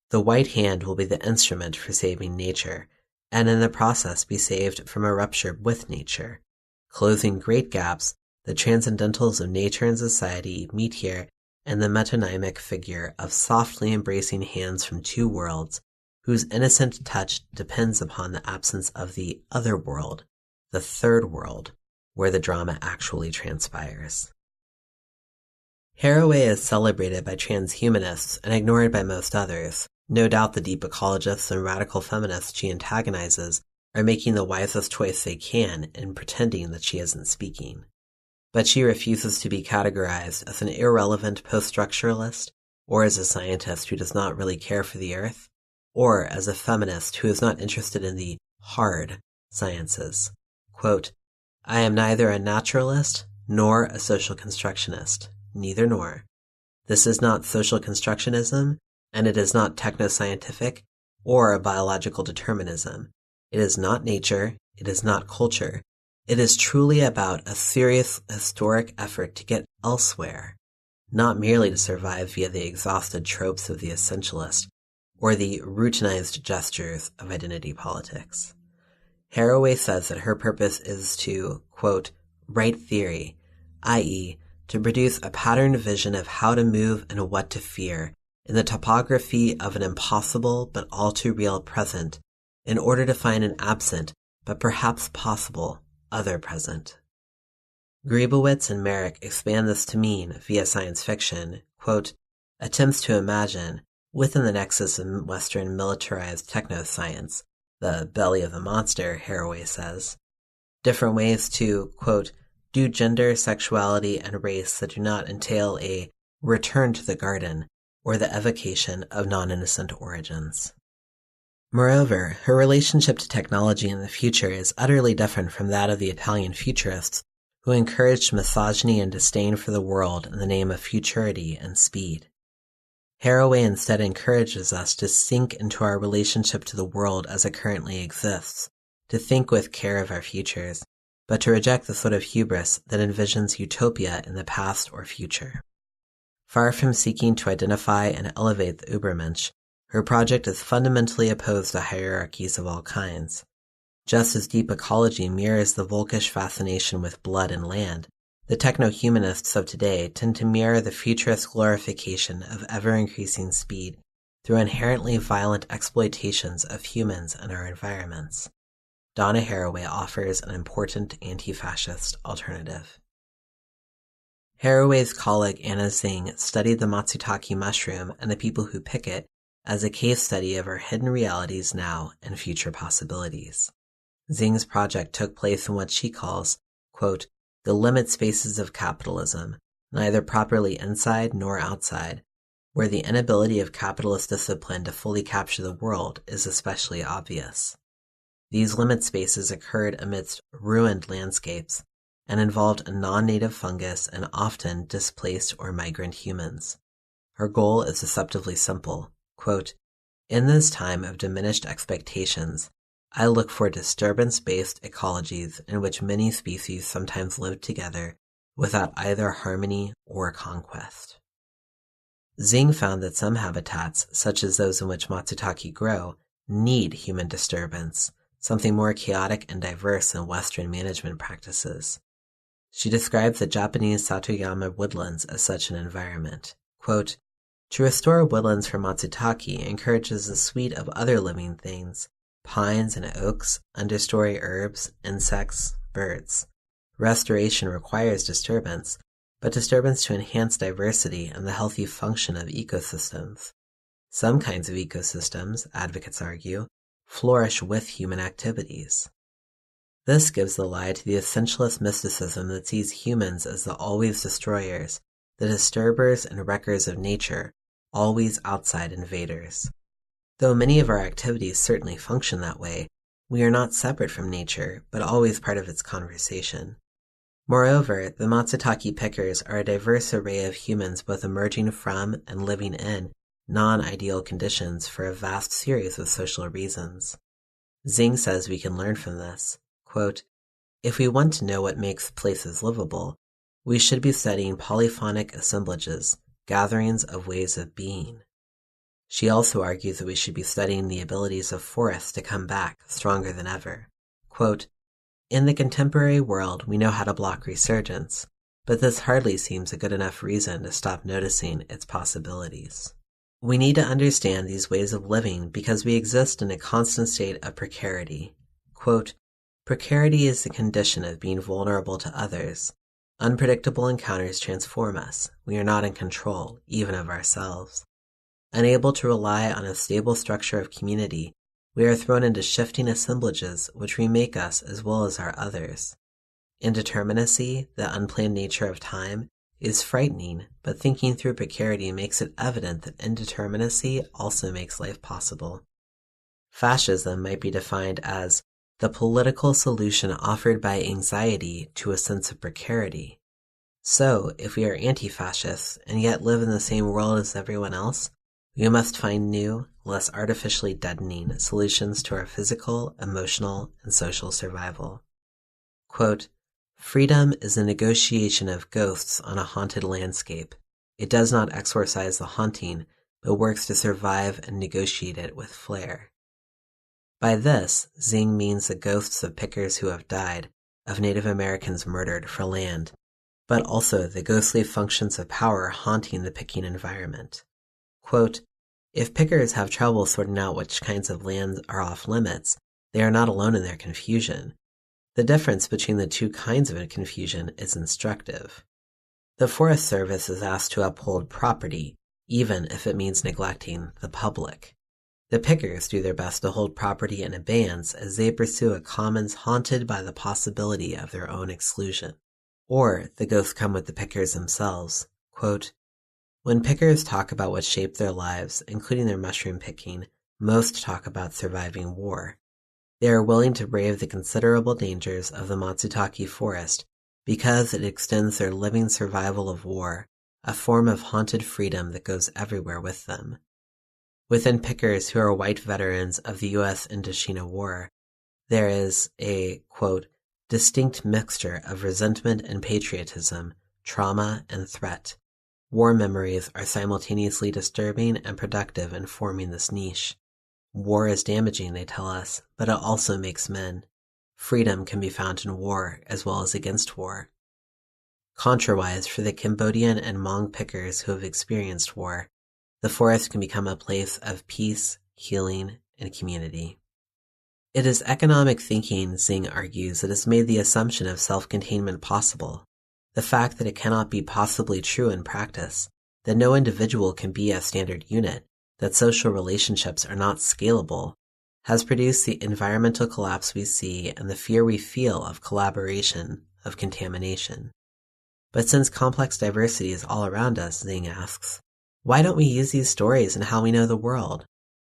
"The white hand will be the instrument for saving nature, and in the process be saved from a rupture with nature. Closing great gaps, the transcendentals of nature and society meet here in the metonymic figure of softly embracing hands from two worlds, whose innocent touch depends upon the absence of the other world, the third world, where the drama actually transpires." Haraway is celebrated by transhumanists and ignored by most others. No doubt the deep ecologists and radical feminists she antagonizes are making the wisest choice they can in pretending that she isn't speaking. But she refuses to be categorized as an irrelevant post-structuralist, or as a scientist who does not really care for the earth, or as a feminist who is not interested in the hard sciences. Quote, "I am neither a naturalist nor a social constructionist, neither nor. This is not social constructionism, and it is not technoscientific or a biological determinism. It is not nature, it is not culture. It is truly about a serious historic effort to get elsewhere, not merely to survive via the exhausted tropes of the essentialist or the routinized gestures of identity politics." Haraway says that her purpose is to, quote, "write theory, i.e., to produce a patterned vision of how to move and what to fear in the topography of an impossible but all too real present, in order to find an absent but perhaps possible other present." Gribowitz and Merrick expand this to mean, via science fiction, quote, "attempts to imagine, within the nexus of Western militarized technoscience, the belly of the monster," Haraway says, different ways to, quote, "do gender, sexuality, and race that do not entail a return to the garden or the evocation of non-innocent origins." Moreover, her relationship to technology in the future is utterly different from that of the Italian futurists who encouraged misogyny and disdain for the world in the name of futurity and speed. Haraway instead encourages us to sink into our relationship to the world as it currently exists, to think with care of our futures, but to reject the sort of hubris that envisions utopia in the past or future. Far from seeking to identify and elevate the Übermensch, her project is fundamentally opposed to hierarchies of all kinds. Just as deep ecology mirrors the Volkish fascination with blood and land, the techno-humanists of today tend to mirror the futurist glorification of ever-increasing speed through inherently violent exploitations of humans and our environments. Donna Haraway offers an important anti-fascist alternative. Haraway's colleague Anna Tsing studied the matsutake mushroom and the people who pick it as a case study of our hidden realities now and future possibilities. Tsing's project took place in what she calls, quote, "the limit spaces of capitalism, neither properly inside nor outside, where the inability of capitalist discipline to fully capture the world is especially obvious." These limit spaces occurred amidst ruined landscapes and involved a non-native fungus and often displaced or migrant humans. Her goal is deceptively simple. Quote, "In this time of diminished expectations, I look for disturbance-based ecologies in which many species sometimes live together without either harmony or conquest." Tsing found that some habitats, such as those in which matsutake grow, need human disturbance, something more chaotic and diverse than Western management practices. She describes the Japanese Satoyama woodlands as such an environment. Quote, "To restore woodlands for Matsutake encourages a suite of other living things, pines and oaks, understory herbs, insects, birds. Restoration requires disturbance, but disturbance to enhance diversity and the healthy function of ecosystems. Some kinds of ecosystems, advocates argue, flourish with human activities. This gives the lie to the essentialist mysticism that sees humans as the always destroyers, the disturbers and wreckers of nature, always outside invaders. Though many of our activities certainly function that way, we are not separate from nature, but always part of its conversation. Moreover, the Matsutake pickers are a diverse array of humans both emerging from and living in non-ideal conditions for a vast series of social reasons. Tsing says we can learn from this. Quote, "If we want to know what makes places livable, we should be studying polyphonic assemblages, gatherings of ways of being." She also argues that we should be studying the abilities of forests to come back stronger than ever. Quote, "In the contemporary world, we know how to block resurgence, but this hardly seems a good enough reason to stop noticing its possibilities. We need to understand these ways of living because we exist in a constant state of precarity. Quote, precarity is the condition of being vulnerable to others. Unpredictable encounters transform us. We are not in control, even of ourselves. Unable to rely on a stable structure of community, we are thrown into shifting assemblages which remake us as well as our others. Indeterminacy, the unplanned nature of time, is frightening, but thinking through precarity makes it evident that indeterminacy also makes life possible. Fascism might be defined as the political solution offered by anxiety to a sense of precarity. So, if we are anti-fascists and yet live in the same world as everyone else, we must find new, less artificially deadening solutions to our physical, emotional, and social survival. Quote, freedom is a negotiation of ghosts on a haunted landscape. It does not exorcise the haunting, but works to survive and negotiate it with flair. By this, Tsing means the ghosts of pickers who have died, of Native Americans murdered for land, but also the ghostly functions of power haunting the picking environment. Quote, if pickers have trouble sorting out which kinds of land are off limits, they are not alone in their confusion. The difference between the two kinds of confusion is instructive. The Forest Service is asked to uphold property, even if it means neglecting the public. The pickers do their best to hold property in abeyance as they pursue a commons haunted by the possibility of their own exclusion. Or the ghosts come with the pickers themselves. Quote, when pickers talk about what shaped their lives, including their mushroom picking, most talk about surviving war. They are willing to brave the considerable dangers of the Matsutake forest because it extends their living survival of war, a form of haunted freedom that goes everywhere with them. Within pickers who are white veterans of the U.S. Indochina War, there is a, quote, distinct mixture of resentment and patriotism, trauma and threat. War memories are simultaneously disturbing and productive in forming this niche. War is damaging, they tell us, but it also makes men. Freedom can be found in war as well as against war. Contrawise, for the Cambodian and Hmong pickers who have experienced war, the forest can become a place of peace, healing, and community. It is economic thinking, Tsing argues, that has made the assumption of self-containment possible. The fact that it cannot be possibly true in practice, that no individual can be a standard unit, that social relationships are not scalable, has produced the environmental collapse we see and the fear we feel of collaboration, of contamination. But since complex diversity is all around us, Tsing asks, why don't we use these stories in how we know the world?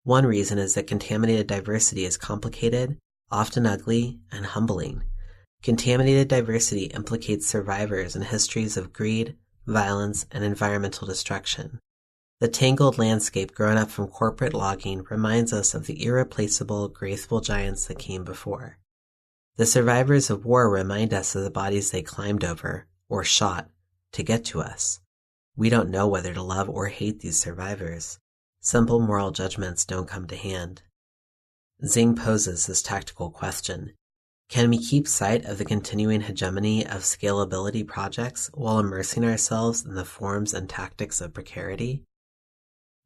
One reason is that contaminated diversity is complicated, often ugly, and humbling. Contaminated diversity implicates survivors in histories of greed, violence, and environmental destruction. The tangled landscape grown up from corporate logging reminds us of the irreplaceable, graceful giants that came before. The survivors of war remind us of the bodies they climbed over, or shot, to get to us. We don't know whether to love or hate these survivors. Simple moral judgments don't come to hand. Tsing poses this tactical question. Can we keep sight of the continuing hegemony of scalability projects while immersing ourselves in the forms and tactics of precarity?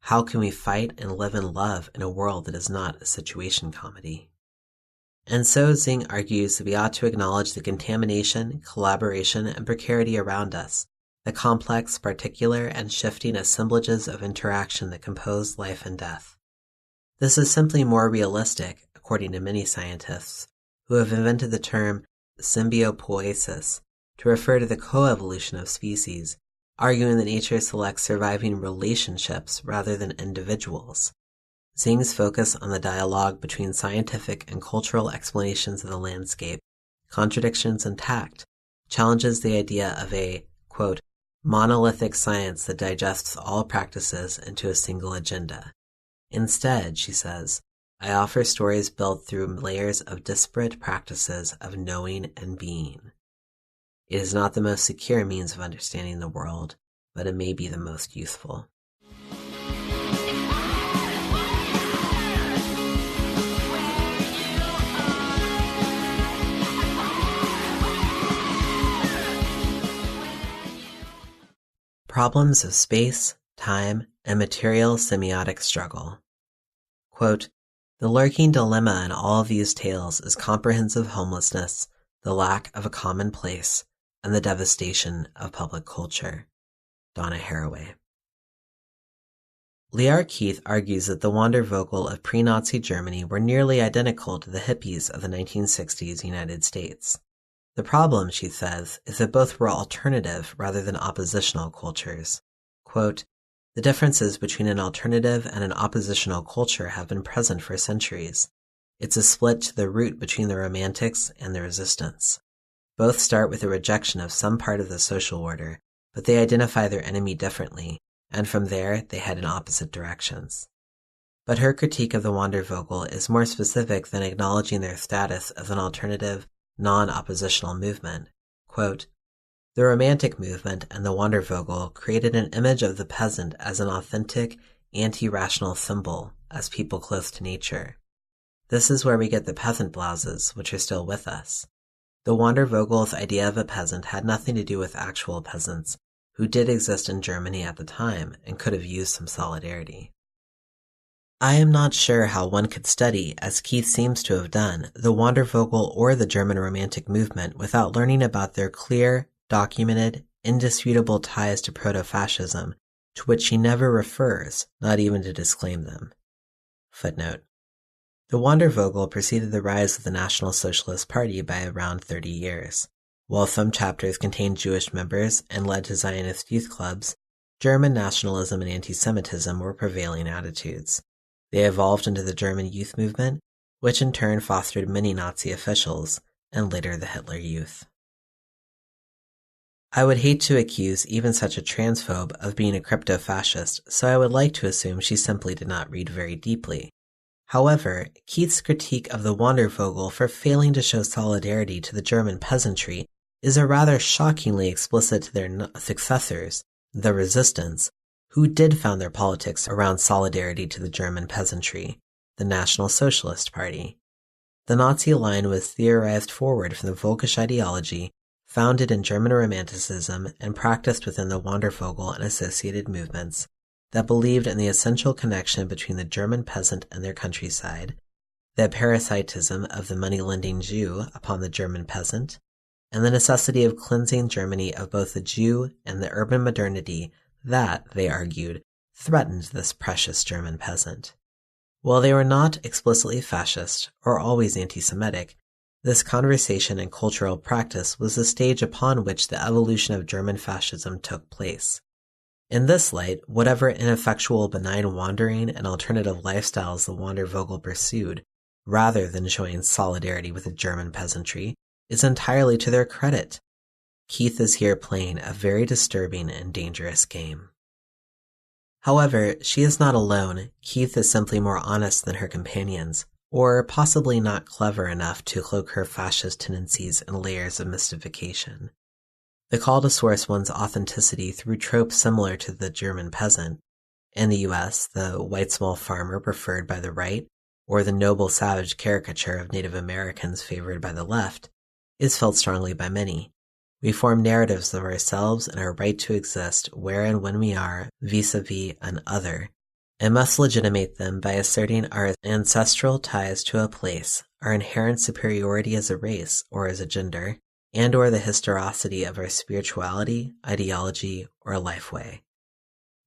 How can we fight and live in love in a world that is not a situation comedy? And so Tsing argues that we ought to acknowledge the contamination, collaboration, and precarity around us, the complex, particular, and shifting assemblages of interaction that compose life and death. This is simply more realistic, according to many scientists, who have invented the term symbiopoiesis to refer to the coevolution of species, arguing that nature selects surviving relationships rather than individuals. Tsing's focus on the dialogue between scientific and cultural explanations of the landscape, contradictions and tact, challenges the idea of a, quote, monolithic science that digests all practices into a single agenda. Instead, she says, I offer stories built through layers of disparate practices of knowing and being. It is not the most secure means of understanding the world, but it may be the most useful. Problems of space, time, and material semiotic struggle. Quote, the lurking dilemma in all of these tales is comprehensive homelessness, the lack of a common place, and the devastation of public culture. Donna Haraway. Liar Keith argues that the Wandervogel of pre-Nazi Germany were nearly identical to the hippies of the 1960s United States. The problem, she says, is that both were alternative rather than oppositional cultures. Quote, the differences between an alternative and an oppositional culture have been present for centuries. It's a split to the root between the romantics and the resistance. Both start with a rejection of some part of the social order, but they identify their enemy differently, and from there they head in opposite directions. But her critique of the Wandervogel is more specific than acknowledging their status as an alternative, non-oppositional movement. Quote, the Romantic movement and the Wandervogel created an image of the peasant as an authentic, anti-rational symbol, as people close to nature. This is where we get the peasant blouses, which are still with us. The Wandervogel's idea of a peasant had nothing to do with actual peasants, who did exist in Germany at the time and could have used some solidarity. I am not sure how one could study, as Keith seems to have done, the Wandervogel or the German Romantic movement without learning about their clear, documented, indisputable ties to proto-fascism, to which she never refers, not even to disclaim them. Footnote. The Wandervogel preceded the rise of the National Socialist Party by around 30 years. While some chapters contained Jewish members and led to Zionist youth clubs, German nationalism and anti-Semitism were prevailing attitudes. They evolved into the German youth movement, which in turn fostered many Nazi officials, and later the Hitler Youth. I would hate to accuse even such a transphobe of being a crypto-fascist, so I would like to assume she simply did not read very deeply. However, Keith's critique of the Wandervogel for failing to show solidarity to the German peasantry is a rather shockingly explicit to their successors, the Resistance, who did found their politics around solidarity to the German peasantry, the National Socialist Party. The Nazi line was theorized forward from the Völkisch ideology, founded in German Romanticism and practiced within the Wandervogel and associated movements, that believed in the essential connection between the German peasant and their countryside, the parasitism of the money-lending Jew upon the German peasant, and the necessity of cleansing Germany of both the Jew and the urban modernity that, they argued, threatened this precious German peasant. While they were not explicitly fascist or always anti-Semitic, this conversation and cultural practice was the stage upon which the evolution of German fascism took place. In this light, whatever ineffectual benign wandering and alternative lifestyles the Wandervogel pursued, rather than showing solidarity with the German peasantry, is entirely to their credit. Keith is here playing a very disturbing and dangerous game. However, she is not alone. Keith is simply more honest than her companions, or possibly not clever enough to cloak her fascist tendencies in layers of mystification. The call to source one's authenticity through tropes similar to the German peasant, in the US, the white small farmer preferred by the right, or the noble savage caricature of Native Americans favored by the left, is felt strongly by many. We form narratives of ourselves and our right to exist where and when we are vis-a-vis an other, and must legitimate them by asserting our ancestral ties to a place, our inherent superiority as a race or as a gender, and or the historicity of our spirituality, ideology, or lifeway.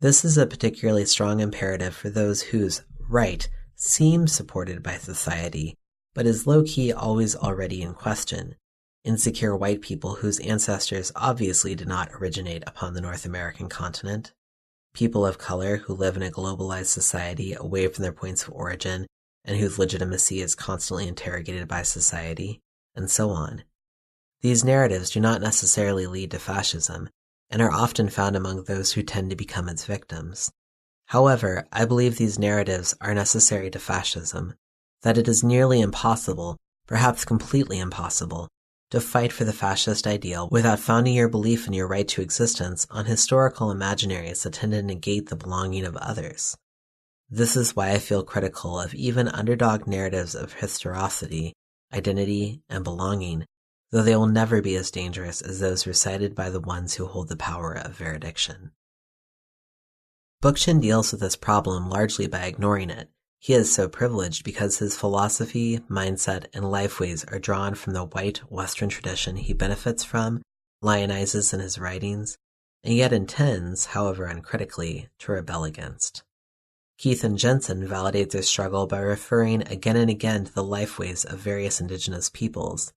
This is a particularly strong imperative for those whose right seems supported by society, but is low-key always already in question. Insecure white people whose ancestors obviously did not originate upon the North American continent, people of color who live in a globalized society away from their points of origin and whose legitimacy is constantly interrogated by society, and so on. These narratives do not necessarily lead to fascism, and are often found among those who tend to become its victims. However, I believe these narratives are necessary to fascism, that it is nearly impossible, perhaps completely impossible, to fight for the fascist ideal without founding your belief in your right to existence on historical imaginaries that tend to negate the belonging of others. This is why I feel critical of even underdog narratives of historicity, identity, and belonging, though they will never be as dangerous as those recited by the ones who hold the power of veridiction. Bookchin deals with this problem largely by ignoring it. He is so privileged because his philosophy, mindset, and lifeways are drawn from the white Western tradition he benefits from, lionizes in his writings, and yet intends, however uncritically, to rebel against. Keith and Jensen validate their struggle by referring again and again to the lifeways of various indigenous peoples.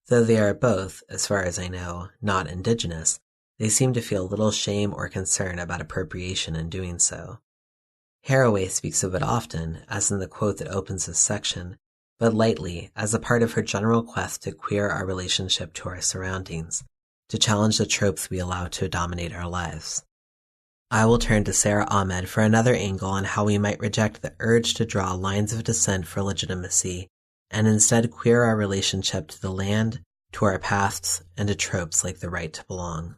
Though they are both, as far as I know, not indigenous, they seem to feel little shame or concern about appropriation in doing so. Haraway speaks of it often, as in the quote that opens this section, but lightly, as a part of her general quest to queer our relationship to our surroundings, to challenge the tropes we allow to dominate our lives. I will turn to Sara Ahmed for another angle on how we might reject the urge to draw lines of descent for legitimacy, and instead queer our relationship to the land, to our pasts, and to tropes like the right to belong.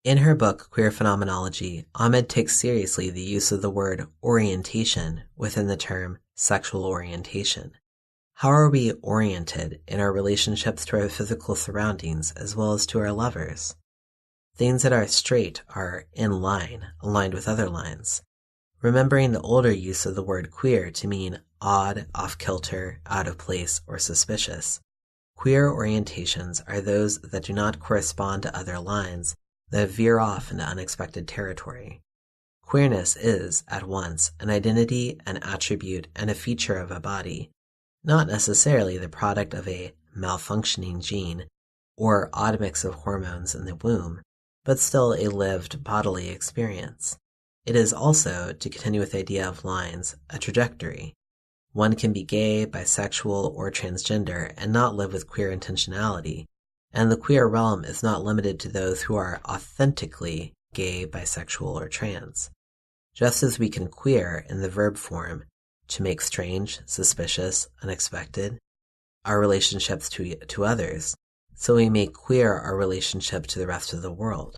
In her book, Queer Phenomenology, Ahmed takes seriously the use of the word orientation within the term sexual orientation. How are we oriented in our relationships to our physical surroundings as well as to our lovers? Things that are straight are in line, aligned with other lines. Remembering the older use of the word queer to mean odd, off-kilter, out of place, or suspicious. Queer orientations are those that do not correspond to other lines, that veer off into unexpected territory. Queerness is, at once, an identity, an attribute, and a feature of a body, not necessarily the product of a malfunctioning gene or odd mix of hormones in the womb, but still a lived bodily experience. It is also, to continue with the idea of lines, a trajectory. One can be gay, bisexual, or transgender and not live with queer intentionality, and the queer realm is not limited to those who are authentically gay, bisexual, or trans. Just as we can queer in the verb form, to make strange, suspicious, unexpected, our relationships to others, so we may queer our relationship to the rest of the world.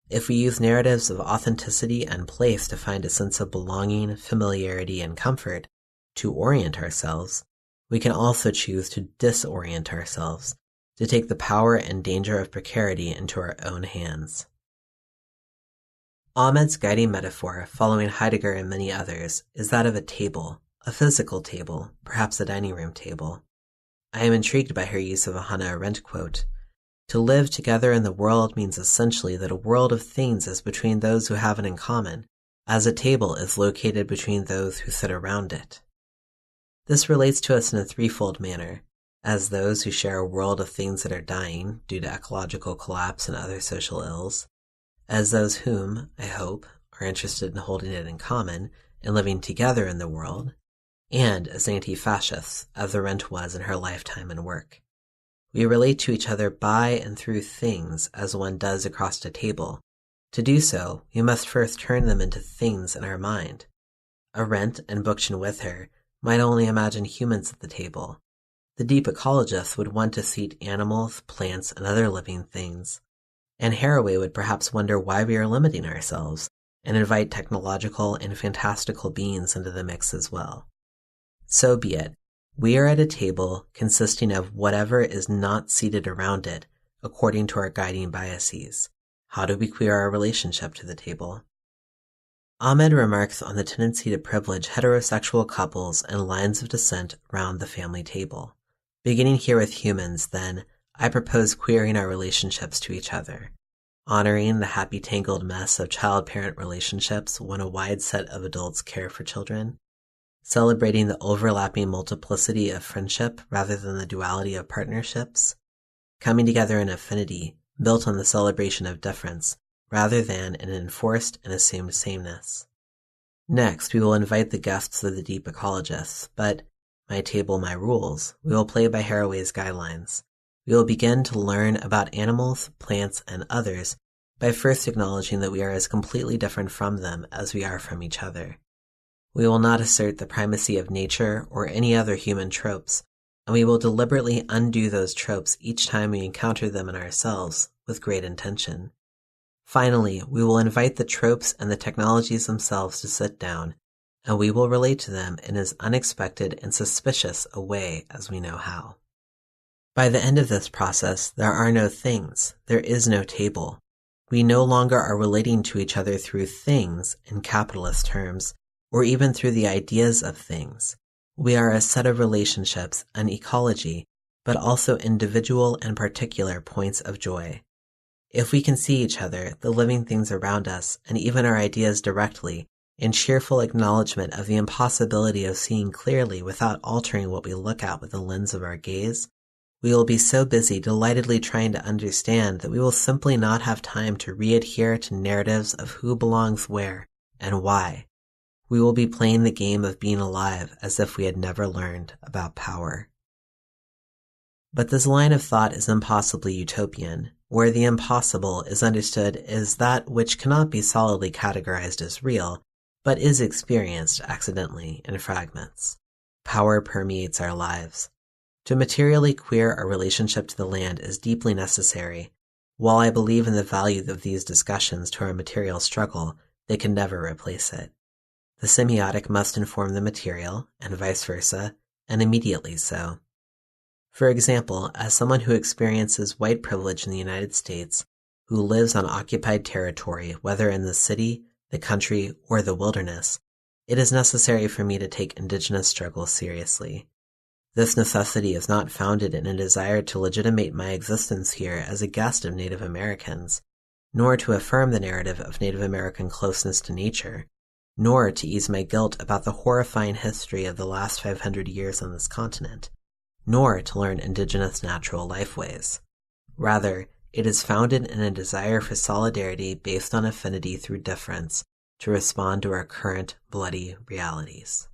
If we use narratives of authenticity and place to find a sense of belonging, familiarity, and comfort, to orient ourselves, we can also choose to disorient ourselves, to take the power and danger of precarity into our own hands. Ahmed's guiding metaphor, following Heidegger and many others, is that of a table, a physical table, perhaps a dining room table. I am intrigued by her use of a Hannah Arendt quote. To live together in the world means essentially that a world of things is between those who have it in common, as a table is located between those who sit around it. This relates to us in a threefold manner, as those who share a world of things that are dying due to ecological collapse and other social ills, as those whom, I hope, are interested in holding it in common and living together in the world, and as anti-fascists, as Arendt was in her lifetime and work. We relate to each other by and through things as one does across a table. To do so, we must first turn them into things in our mind. Arendt, and Bookchin with her, might only imagine humans at the table. The deep ecologist would want to seat animals, plants, and other living things. And Haraway would perhaps wonder why we are limiting ourselves, and invite technological and fantastical beings into the mix as well. So be it. We are at a table consisting of whatever is not seated around it, according to our guiding biases. How do we queer our relationship to the table? Ahmed remarks on the tendency to privilege heterosexual couples and lines of descent around the family table. Beginning here with humans, then, I propose queering our relationships to each other, honoring the happy tangled mess of child-parent relationships when a wide set of adults care for children, celebrating the overlapping multiplicity of friendship rather than the duality of partnerships, coming together in affinity built on the celebration of difference rather than an enforced and assumed sameness. Next, we will invite the guests of the deep ecologists, but my table, my rules, we will play by Haraway's guidelines. We will begin to learn about animals, plants, and others by first acknowledging that we are as completely different from them as we are from each other. We will not assert the primacy of nature or any other human tropes, and we will deliberately undo those tropes each time we encounter them in ourselves with great intention. Finally, we will invite the tropes and the technologies themselves to sit down, and we will relate to them in as unexpected and suspicious a way as we know how. By the end of this process, there are no things, there is no table. We no longer are relating to each other through things in capitalist terms, or even through the ideas of things. We are a set of relationships, an ecology, but also individual and particular points of joy. If we can see each other, the living things around us, and even our ideas directly, in cheerful acknowledgement of the impossibility of seeing clearly without altering what we look at with the lens of our gaze, we will be so busy delightedly trying to understand that we will simply not have time to re-adhere to narratives of who belongs where and why. We will be playing the game of being alive as if we had never learned about power. But this line of thought is impossibly utopian, where the impossible is understood as that which cannot be solidly categorized as real, but is experienced accidentally in fragments. Power permeates our lives. To materially queer our relationship to the land is deeply necessary. While I believe in the value of these discussions to our material struggle, they can never replace it. The semiotic must inform the material, and vice versa, and immediately so. For example, as someone who experiences white privilege in the United States, who lives on occupied territory, whether in the city, the country, or the wilderness, it is necessary for me to take indigenous struggle seriously. This necessity is not founded in a desire to legitimate my existence here as a guest of Native Americans, nor to affirm the narrative of Native American closeness to nature, nor to ease my guilt about the horrifying history of the last 500 years on this continent, nor to learn indigenous natural lifeways. Rather, it is founded in a desire for solidarity based on affinity through difference to respond to our current bloody realities.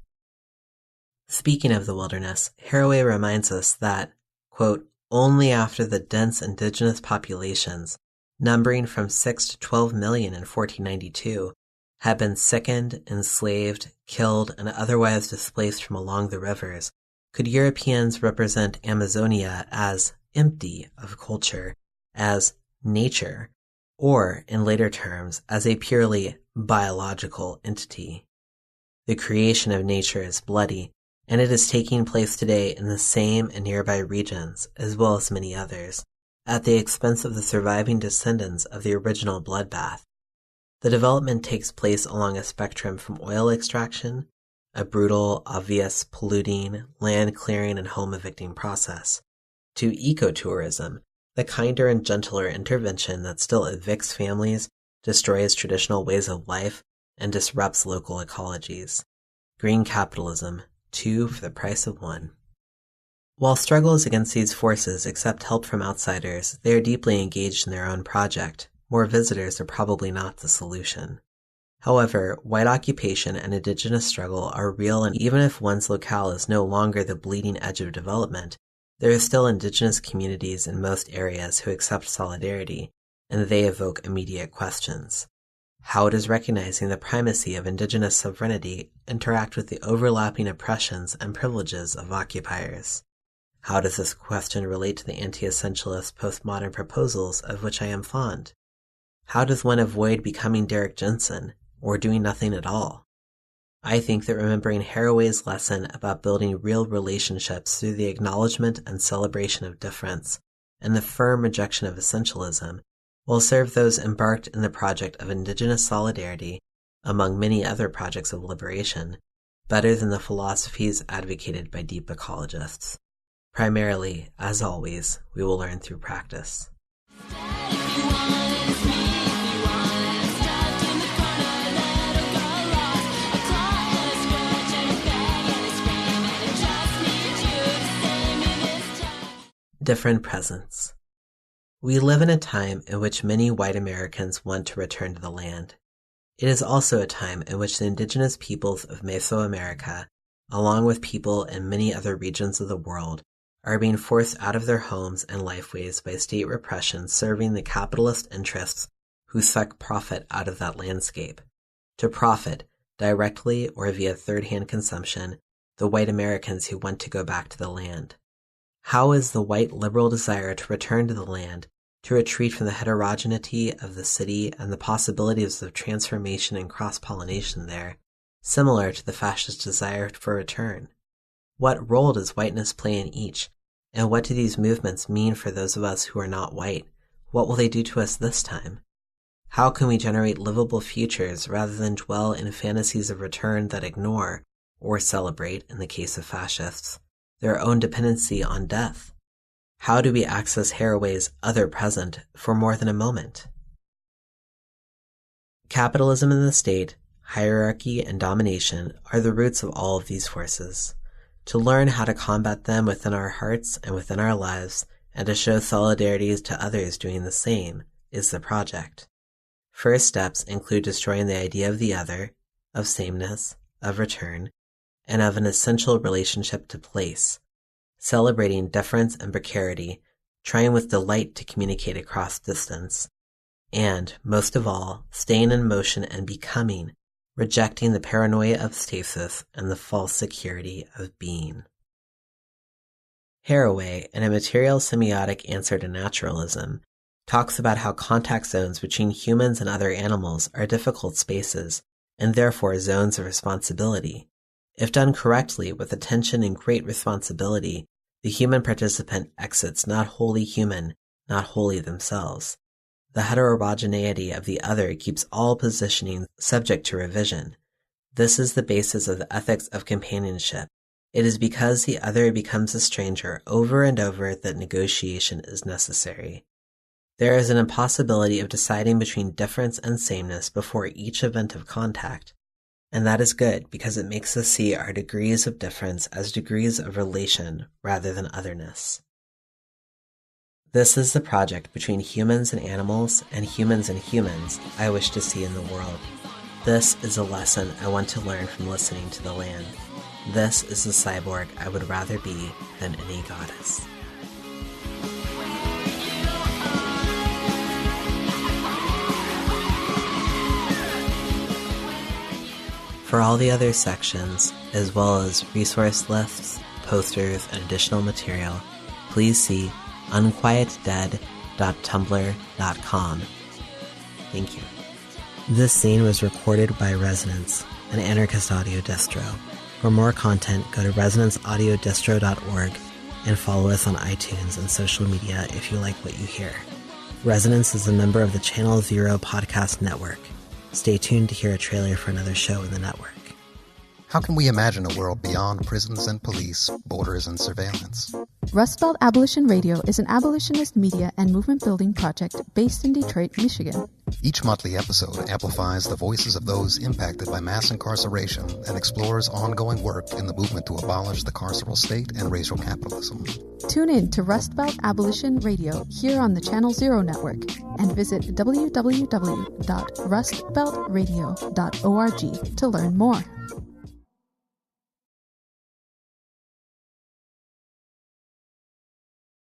Speaking of the wilderness, Haraway reminds us that, quote, only after the dense indigenous populations, numbering from 6 to 12 million in 1492, had been sickened, enslaved, killed, and otherwise displaced from along the rivers, could Europeans represent Amazonia as empty of culture, as nature, or, in later terms, as a purely biological entity. The creation of nature is bloody, and it is taking place today in the same and nearby regions, as well as many others, at the expense of the surviving descendants of the original bloodbath. The development takes place along a spectrum from oil extraction, a brutal, obvious, polluting, land clearing and home evicting process, to ecotourism, the kinder and gentler intervention that still evicts families, destroys traditional ways of life, and disrupts local ecologies. Green capitalism, 2 for the price of 1. While struggles against these forces accept help from outsiders, they are deeply engaged in their own project. More visitors are probably not the solution. However, white occupation and indigenous struggle are real, and even if one's locale is no longer the bleeding edge of development, there are still indigenous communities in most areas who accept solidarity, and they evoke immediate questions. How does recognizing the primacy of indigenous sovereignty interact with the overlapping oppressions and privileges of occupiers? How does this question relate to the anti-essentialist postmodern proposals of which I am fond? How does one avoid becoming Derek Jensen, or doing nothing at all? I think that remembering Haraway's lesson about building real relationships through the acknowledgement and celebration of difference and the firm rejection of essentialism will serve those embarked in the project of Indigenous solidarity, among many other projects of liberation, better than the philosophies advocated by deep ecologists. Primarily, as always, we will learn through practice. Different presents. We live in a time in which many white Americans want to return to the land. It is also a time in which the indigenous peoples of Mesoamerica, along with people in many other regions of the world, are being forced out of their homes and lifeways by state repression serving the capitalist interests who suck profit out of that landscape. To profit, directly or via third-hand consumption, the white Americans who want to go back to the land. How is the white liberal desire to return to the land, to retreat from the heterogeneity of the city and the possibilities of transformation and cross-pollination there, similar to the fascist desire for return? What role does whiteness play in each, and what do these movements mean for those of us who are not white? What will they do to us this time? How can we generate livable futures rather than dwell in fantasies of return that ignore, or celebrate, in the case of fascists, their own dependency on death? How do we access Haraway's other present for more than a moment? Capitalism and the state, hierarchy and domination are the roots of all of these forces. To learn how to combat them within our hearts and within our lives, and to show solidarities to others doing the same, is the project. First steps include destroying the idea of the other, of sameness, of return, and of an essential relationship to place, celebrating difference and precarity, trying with delight to communicate across distance, and, most of all, staying in motion and becoming, rejecting the paranoia of stasis and the false security of being. Haraway, in a material semiotic answer to naturalism, talks about how contact zones between humans and other animals are difficult spaces, and therefore zones of responsibility. If done correctly with attention and great responsibility, the human participant exits not wholly human, not wholly themselves. The heterogeneity of the other keeps all positioning subject to revision. This is the basis of the ethics of companionship. It is because the other becomes a stranger over and over that negotiation is necessary. There is an impossibility of deciding between difference and sameness before each event of contact, and that is good because it makes us see our degrees of difference as degrees of relation rather than otherness. This is the project between humans and humans I wish to see in the world. This is a lesson I want to learn from listening to the land. This is the cyborg I would rather be than any goddess. For all the other sections, as well as resource lists, posters, and additional material, please see unquietdead.tumblr.com. Thank you. This scene was recorded by Resonance, an anarchist audio distro. For more content, go to resonanceaudiodistro.org and follow us on iTunes and social media if you like what you hear. Resonance is a member of the Channel Zero podcast network. Stay tuned to hear a trailer for another show in the network. How can we imagine a world beyond prisons and police, borders and surveillance? Rust Belt Abolition Radio is an abolitionist media and movement building project based in Detroit, Michigan. Each monthly episode amplifies the voices of those impacted by mass incarceration and explores ongoing work in the movement to abolish the carceral state and racial capitalism. Tune in to Rust Belt Abolition Radio here on the Channel Zero Network and visit www.rustbeltradio.org to learn more.